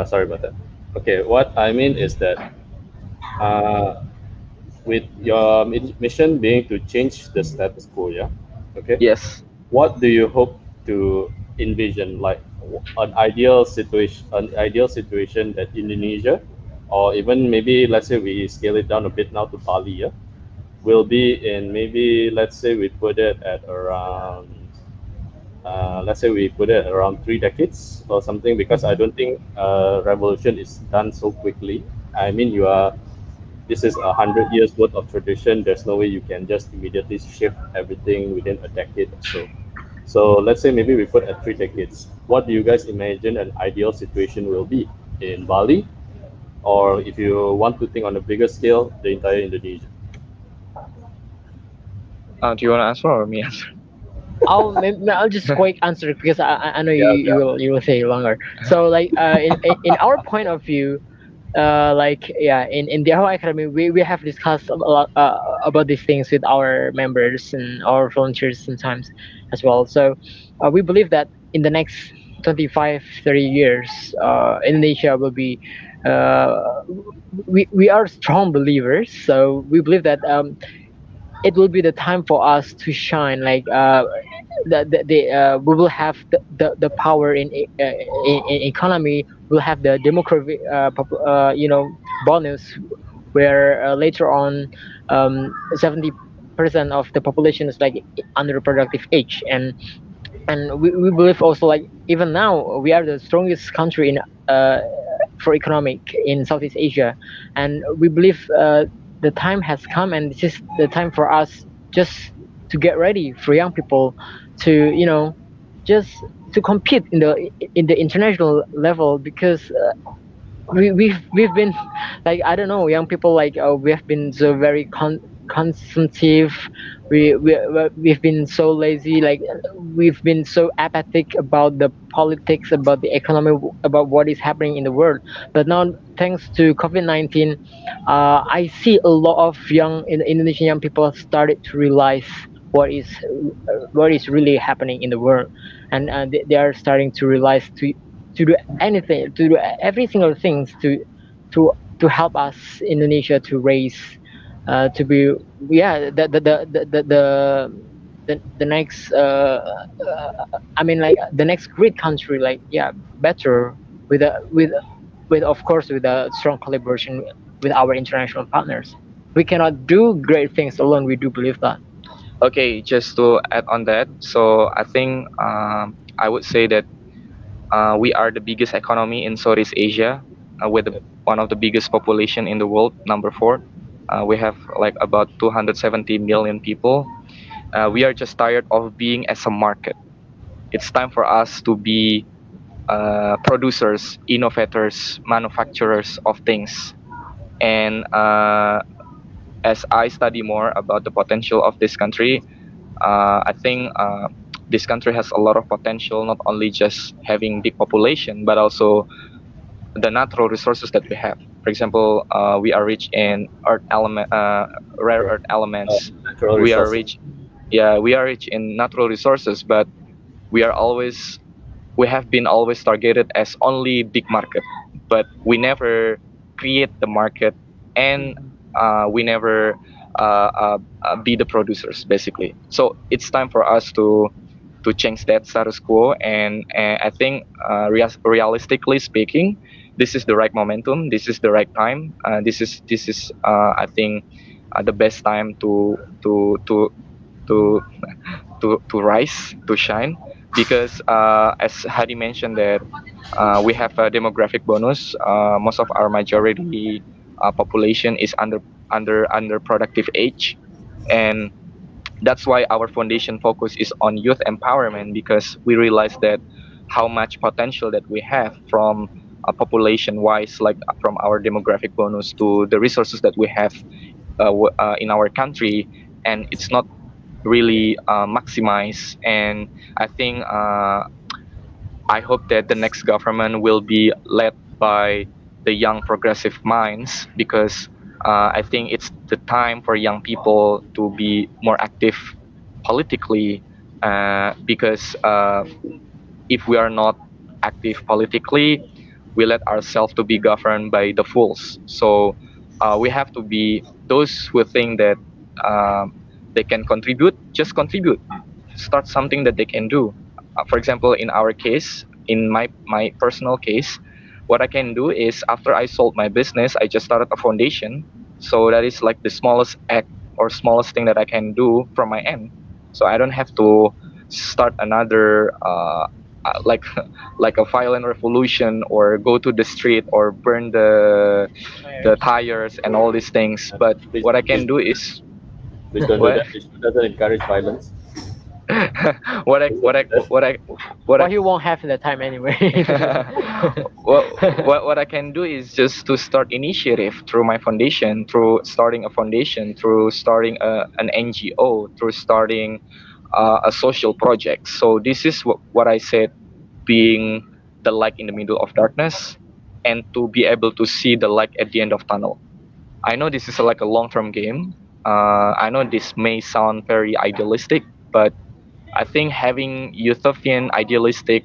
Sorry about that. Okay, what I mean is that uh, with your mission being to change the status quo, yeah. Okay, Yes. what do you hope to envision, like an ideal situation that Indonesia, or even maybe let's say we scale it down a bit now to Bali, yeah, will be in, maybe let's say we put it at around let's say we put it around 3 decades or something, because I Mhm. don't think revolution is done so quickly. I mean, this is 100 years worth of tradition. There's no way you can just immediately shift everything within a decade or so. So let's say maybe we put at 3 decades. What do you guys imagine an ideal situation will be in Bali, or if you want to think on a bigger scale, the entire Indonesia? Do you want to answer or me answer? I'll just quick answer because I know Yeah, you will say longer. So like in our point of view, like yeah, in the How Academy we have discussed a lot about these things with our members and our volunteers sometimes as well. So we believe that in the next 25 30 years, Indonesia will be uh, we are strong believers, so we believe that it will be the time for us to shine, like we will have the power in economy. We'll have the demographic bonus, where later on 70% of the population is like under reproductive age. And we believe also, like even now we are the strongest country in for economic in Southeast Asia. And we believe the time has come, and this is the time for us just to get ready for young people to just to compete in the international level. Because we've been like, I don't know, young people, like we have been so very consumptive. We've been so lazy, like we've been so apathetic about the politics, about the economy, about what is happening in the world. But now, thanks to COVID-19, I see a lot of Indonesian young people started to realize what is really happening in the world. And they are starting to realize to do anything, to do every single things to to help us Indonesia to raise, to be, yeah, the next I mean, like the next great country, like, yeah, better, with a with of course with a strong collaboration with our international partners. We cannot do great things alone, we do believe that. Okay, just to add on that, so I think I would say that we are the biggest economy in Southeast Asia, one of the biggest population in the world, number four. We have like about 270 million people. We are just tired of being as a market. It's time for us to be producers, innovators, manufacturers of things. And as I study more about the potential of this country, I think this country has a lot of potential, not only just having big population, but also the natural resources that we have. For example, we are rich in rare Yeah. earth elements. Natural We are resources. rich, yeah, we are rich in natural resources, but we are always we have been always targeted as only big market, but we never create the market, and we never be the producers basically. So it's time for us to change that status quo, and I think realistically speaking, this is the right momentum. This is the right time. This is I think the best time to to rise, to shine, because as Hadi mentioned that we have a demographic bonus. Most of our majority population is under productive age, and that's why our foundation focus is on youth empowerment, because we realize that how much potential that we have from population wise, like from our demographic bonus to the resources that we have in our country, and it's not really maximized. And I think I hope that the next government will be led by the young progressive minds, because I think it's the time for young people to be more active politically, because if we are not active politically, we let ourselves to be governed by the fools. So we have to be those who think that um, they can contribute, just contribute, start something that they can do. For example, in our case, in my personal case, what I can do is after I sold my business, I just started a foundation. So that is like the smallest act or smallest thing that I can do from my end. So I don't have to start another like like a violent revolution, or go to the street, or burn the tires and all these things. But Please, what I please, can do is please don't do what that. It doesn't encourage violence. what I Please what don't I do that. what I what I Well, you won't have the time anyway. what I can do is just to start initiative through my foundation, through starting a foundation, through starting an NGO, through starting a social project. So this is what I said, being the light in the middle of darkness, and to be able to see the light at the end of tunnel. I know this is like a long-term game. I know this may sound very idealistic, but I think having utopian idealistic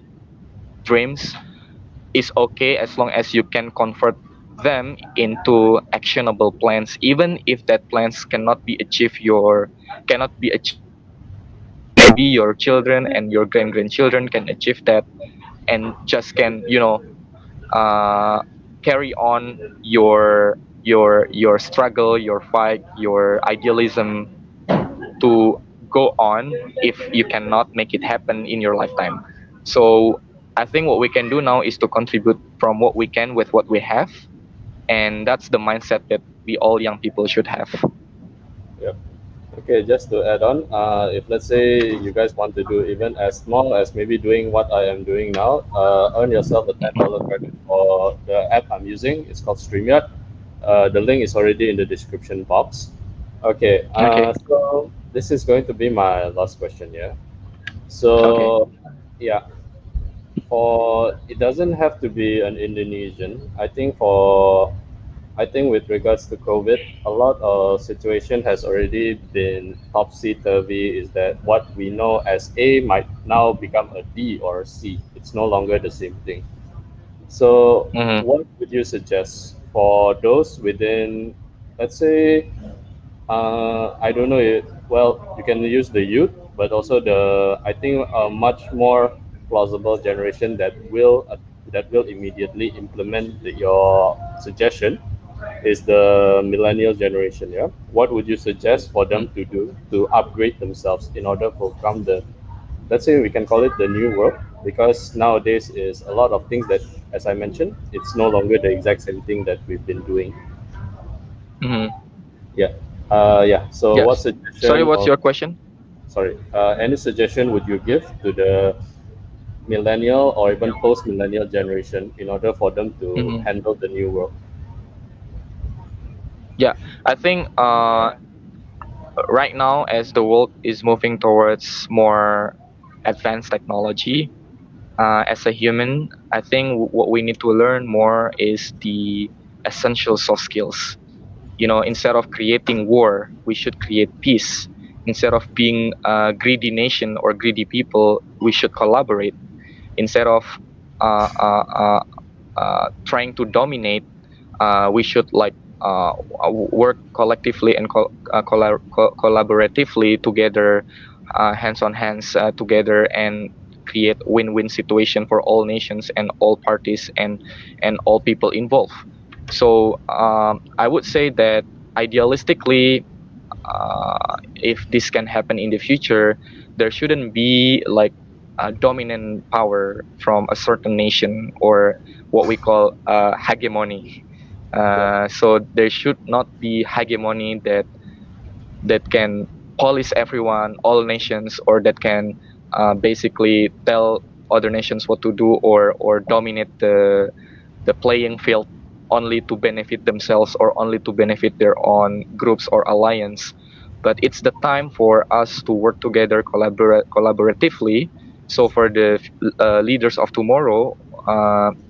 dreams is okay as long as you can convert them into actionable plans, even if that plans cannot be achieved yourself, but maybe your children and your grandchildren can achieve that, and just can uh, carry on your struggle, your fight, your idealism to go on if you cannot make it happen in your lifetime. So I think what we can do now is to contribute from what we can with what we have, and that's the mindset that we all young people should have. Yep. Okay, just to add on, if let's say you guys want to do even as small as maybe doing what I am doing now, earn yourself a $10 credit for the app I'm using. It's called StreamYard. The link is already in the description box. Okay, Okay. so this is going to be my last question. Yeah. Okay. So, yeah, for it doesn't have to be an Indonesian. I think with regards to COVID, a lot of situation has already been topsy turvy. Is that what we know as A might now become a D or a C? It's no longer the same thing. So, Mm-hmm. what would you suggest for those within, let's say, I don't know. Well, you can use the youth, but also I think a much more plausible generation that will immediately implement your suggestion. is the millennial generation. Yeah, what would you suggest for them Mm. to do to upgrade themselves in order to come the, let's say we can call it the new world, because nowadays is a lot of things that, as I mentioned, it's no longer the exact same thing that we've been doing. Mm-hmm. Yeah. Yeah. So what Yes. Sorry, suggestion what's or your question? sorry, any suggestion would you give to the millennial or even post millennial generation in order for them to Mm-hmm. handle the new world? Yeah, I think right now, as the world is moving towards more advanced technology, as a human, I think what we need to learn more is the essential soft skills. You know, instead of creating war, we should create peace. Instead of being a greedy nation or greedy people, we should collaborate. Instead of uh, uh, uh, trying to dominate, we should like work collectively and collaboratively together, hands on hands together, and create win-win situation for all nations and all parties and all people involved. So I would say that idealistically, if this can happen in the future, there shouldn't be like a dominant power from a certain nation or what we call hegemony. Yeah. So there should not be hegemony that can police everyone, all nations, or that can basically tell other nations what to do or dominate the playing field only to benefit themselves or only to benefit their own groups or alliance. But it's the time for us to work together collaboratively. So for the leaders of tomorrow,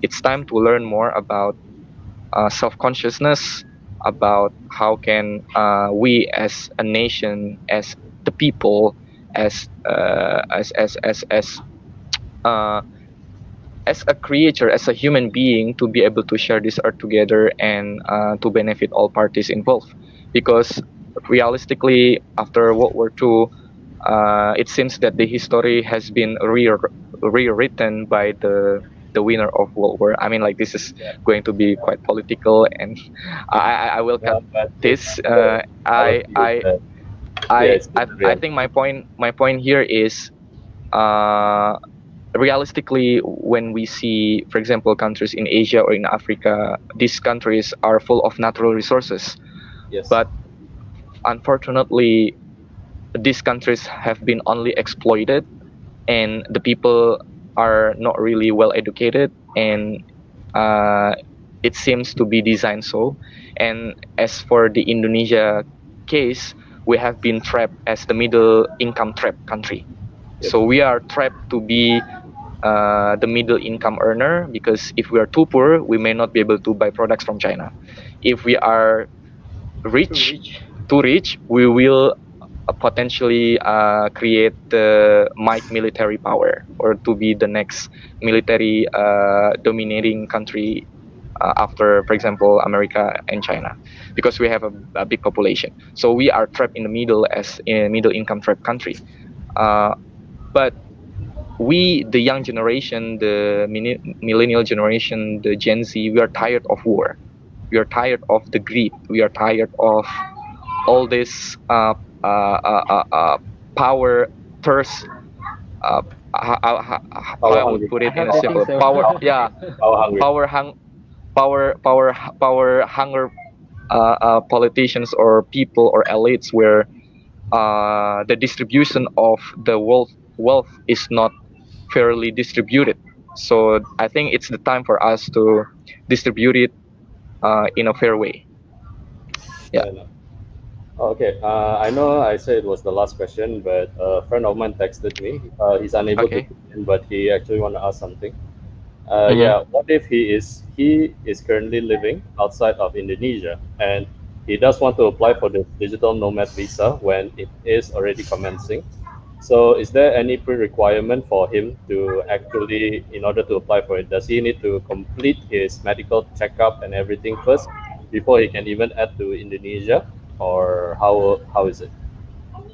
it's time to learn more about self-consciousness, about how can we as a nation, as the people, as uh, as a creature, as a human being, to be able to share this earth together and to benefit all parties involved. Because realistically, after World War II, it seems that the history has been rewritten by the winner of World War. I mean, like this is Yeah. going to be quite political, and I will cut But it's this. the reality is that, yeah, it's the I reality. think my point here is. Uh, Realistically, when we see, for example, countries in Asia or in Africa, these countries are full of natural resources. Yes. But unfortunately, these countries have been only exploited, and the people are not really well educated, and uh, it seems to be designed so. And as for the Indonesia case, we have been trapped as the middle income trap country. Yep. So we are trapped to be the middle income earner, because if we are too poor, we may not be able to buy products from China. If we are Too rich, rich. too rich, we will potentially create the might military power, or to be the next military dominating country after, for example, America and China, because we have a big population. So we are trapped in the middle as a middle income trap country. Uh, but we, the young generation, the millennial generation, the Gen Z, we are tired of war. We are tired of the greed. We are tired of all this power thirst. Uh, how Power I would hungry. put I it in hope a they think simple so. power, Power hungry. yeah, Power hungry. power hung, power hunger politicians or people or elites, where the distribution of the wealth is not fairly distributed. So I think it's the time for us to distribute it in a fair way. Yeah. Fair enough. Okay. I know I said it was the last question, but a friend of mine texted me. He's unable to Okay. tune in, but he actually want to ask something. Mm-hmm. Yeah, what if he is currently living outside of Indonesia and he does want to apply for the digital nomad visa when it is already commencing? So, is there any pre-requirement for him to actually, in order to apply for it, does he need to complete his medical checkup and everything first before he can even add to Indonesia, or how is it?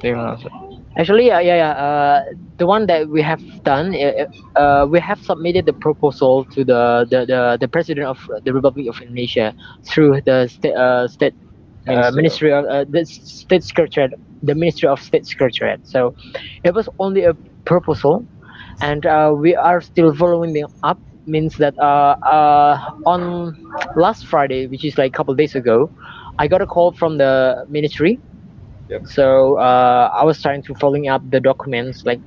Do you wanna answer? Actually, the one that we have done, we have submitted the proposal to the president of the Republic of Indonesia through the state Ministry of. ministry of the state secretariat, the Ministry of State Secretariat. So it was only a proposal, and we are still following them up. Means that on last Friday, which is like a couple days ago, I got a call from the ministry. Yep. So I was trying to following up the documents, like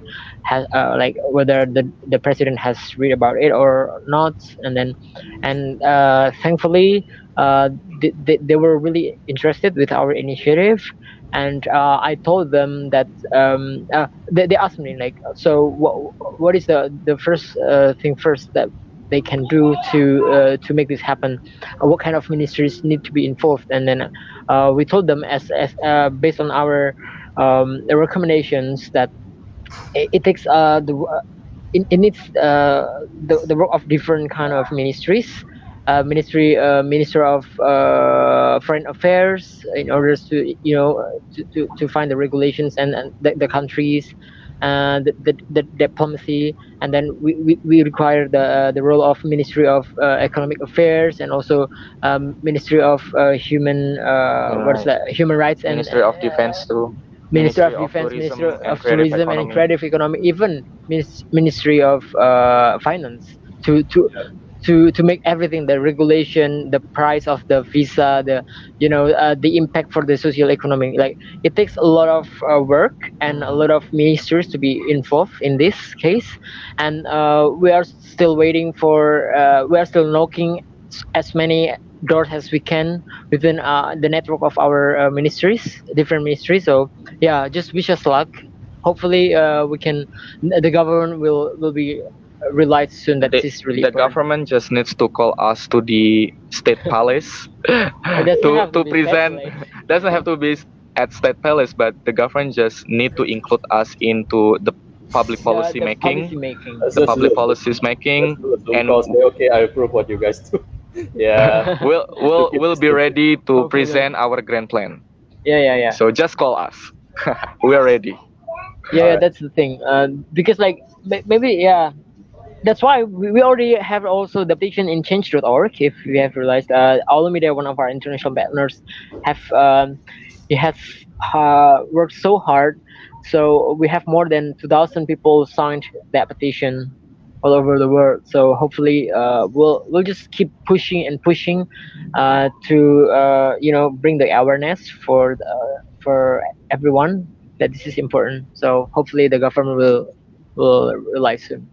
whether the president has read about it or not, and then, and thankfully, they were really interested with our initiative, and I told them that they asked me like, so what is the first thing first that they can do to make this happen? What kind of ministries need to be involved? And then we told them as based on our recommendations that it takes it needs the work of different kind of ministries, minister of foreign affairs, in order to to find the regulations and the countries, and the diplomacy, and then we require the role of Ministry of Economic Affairs, and also Ministry of human Human what is rights. that, human rights, and Ministry of Defense too. Minister Ministry of of Defense, Minister Tourism and of Creative Tourism and Economy. Creative Economy, even Ministry of Finance, to to make everything, the regulation, the price of the visa, the impact for the social economy. Like it takes a lot of work and a lot of ministers to be involved in this case, and we are still waiting for. We are still knocking as many doors as we can within the network of our ministries, different ministries. So yeah, just wish us luck. Hopefully, we can. The government will be realized soon that this is really The important. government just needs to call us to the state palace It doesn't have to to be state present. place. Doesn't have to be at state palace, but the government just need to include us into the public policy The making, policy making. Let's the just public do, policies let's making, do a Zoom and call. Say, okay, I approve what you guys do. Yeah, we'll to we'll keep we'll this be moving. ready to Hopefully. present our grand plan. Yeah. So just call us. We are ready. All Yeah. right. That's the thing. Because like maybe yeah. That's why we already have also the petition in change.org. If you have realized, Media, one of our international partners, have he has worked so hard. So we have more than 2,000 people signed that petition all over the world. So hopefully, we'll just keep pushing and pushing to bring the awareness for everyone that this is important. So hopefully, the government will realize soon.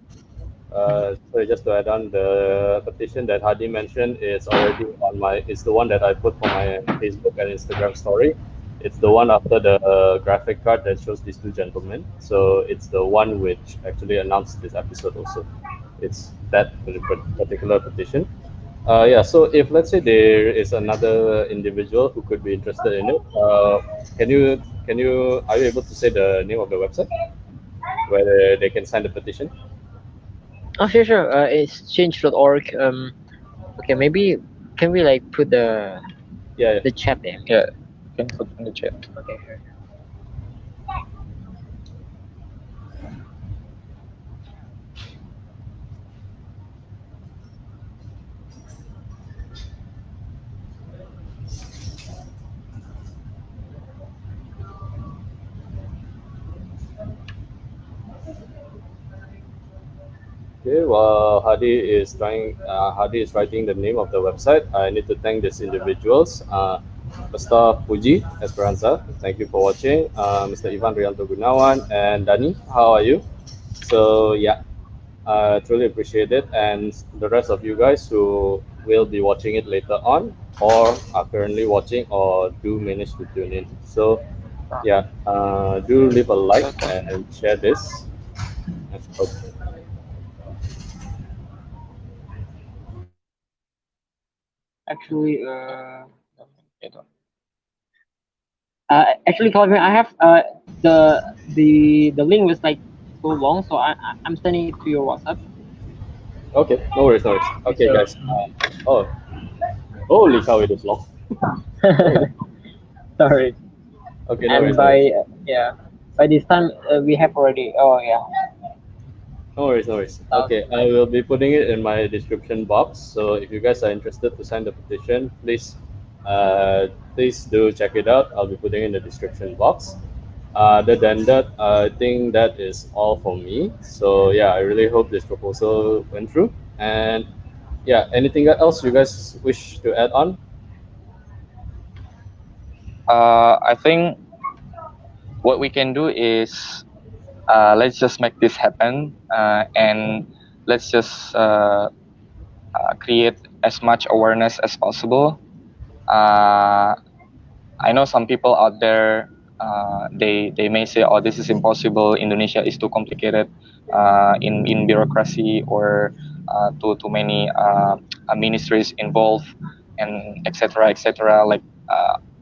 So just to add on, the petition that Hadi mentioned is already on my. It's the one that I put for my Facebook and Instagram story. It's the one after the graphic card that shows these two gentlemen. So it's the one which actually announced this episode also. It's that particular petition. Yeah. So if let's say there is another individual who could be interested in it, can you are you able to say the name of the website where they can sign the petition? Oh, sure. It's change.org. Okay, maybe can we like put Yeah. Yeah. the chat there? Yeah, you can put in the chat. Okay, sure. Okay, while Hadi is writing the name of the website. I need to thank these individuals. Mr. Puji Esperanza, thank you for watching. Mr. Ivan Rianto Gunawan and Dani, how are you? So yeah, I truly appreciate it. And the rest of you guys who will be watching it later on, or are currently watching, or do manage to tune in. So yeah, do leave a like and share this. Actually, Gitu. actually, Calvin, I have the link was like so long, so I'm sending it to your WhatsApp. Okay, no worries, no worries. Okay, Okay, so guys. Oh, holy cow, it is long. sorry. Okay, no And worries, no worries. by yeah. by this time we have already. Oh yeah. No worries, no worries. Okay, I will be putting it in my description box. So if you guys are interested to sign the petition, please do check it out. I'll be putting it in the description box. Other than that, I think that is all for me. So yeah, I really hope this proposal went through. And yeah, anything else you guys wish to add on? I think what we can do is let's just make this happen, and let's just create as much awareness as possible. Uh, I know some people out there, they may say, "Oh, this is impossible. Indonesia is too complicated in bureaucracy, or too many ministries involved, and etc. etc." Like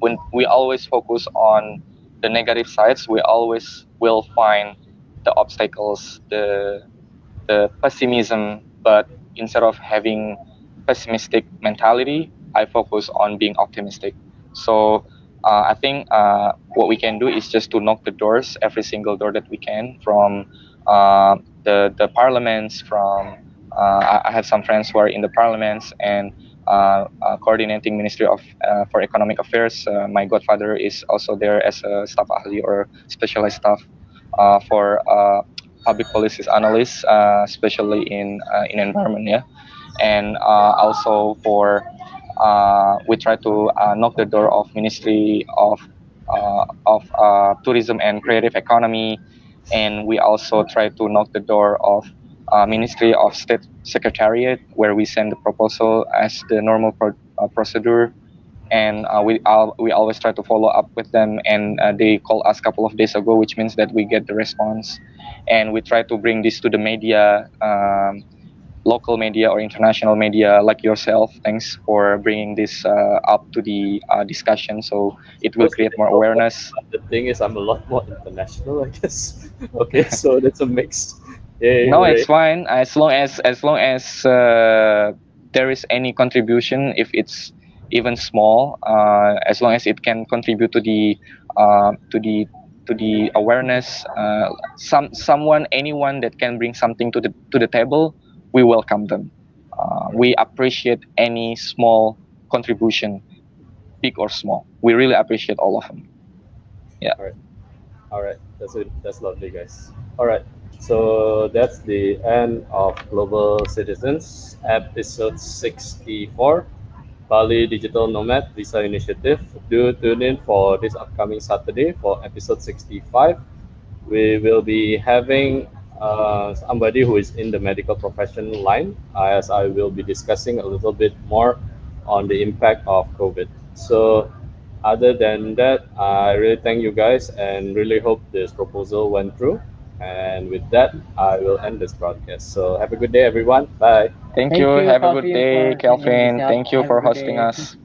when we always focus on the negative sides, we always will find the obstacles, the pessimism. But instead of having pessimistic mentality, I focus on being optimistic. So I think what we can do is just to knock the doors, every single door that we can, from the parliaments, from I have some friends who are in the parliaments, and coordinating Ministry of for Economic Affairs. My godfather is also there as a staff ahli or specialized staff for public policies analyst, especially in environment. Yeah, and also for we try to knock the door of Ministry of Tourism and Creative Economy, and we also try to knock the door of Ministry of State Secretariat, where we send the proposal as the normal procedure, and we always try to follow up with them, and they call us a couple of days ago, which means that we get the response, and we try to bring this to the media, local media or international media like yourself. Thanks for bringing this up to the discussion, so it will What's the create thing? more Oh, awareness. the thing is, I'm a lot more international, I guess. Okay, so that's a mix. Yay, No, hooray. it's fine as long as there is any contribution, if it's even small, as long as it can contribute to the uh, to the to the awareness. Someone, anyone that can bring something to the table, we welcome them. We appreciate any small contribution, big or small. We really appreciate all of them. Yeah. All right. All right, that's it. That's lovely, guys. All right, so that's the end of Global Citizens episode 64, Bali Digital Nomad Visa Initiative. Do tune in for this upcoming Saturday for episode 65. We will be having somebody who is in the medical profession line, as I will be discussing a little bit more on the impact of COVID. So, other than that, I really thank you guys and really hope this proposal went through. And with that, I will end this broadcast. So, have a good day, everyone. Bye. Thank you. Thank you, Have a good Calvin, day, for sending this Kelvin. out. Thank you Have a for good hosting day. us.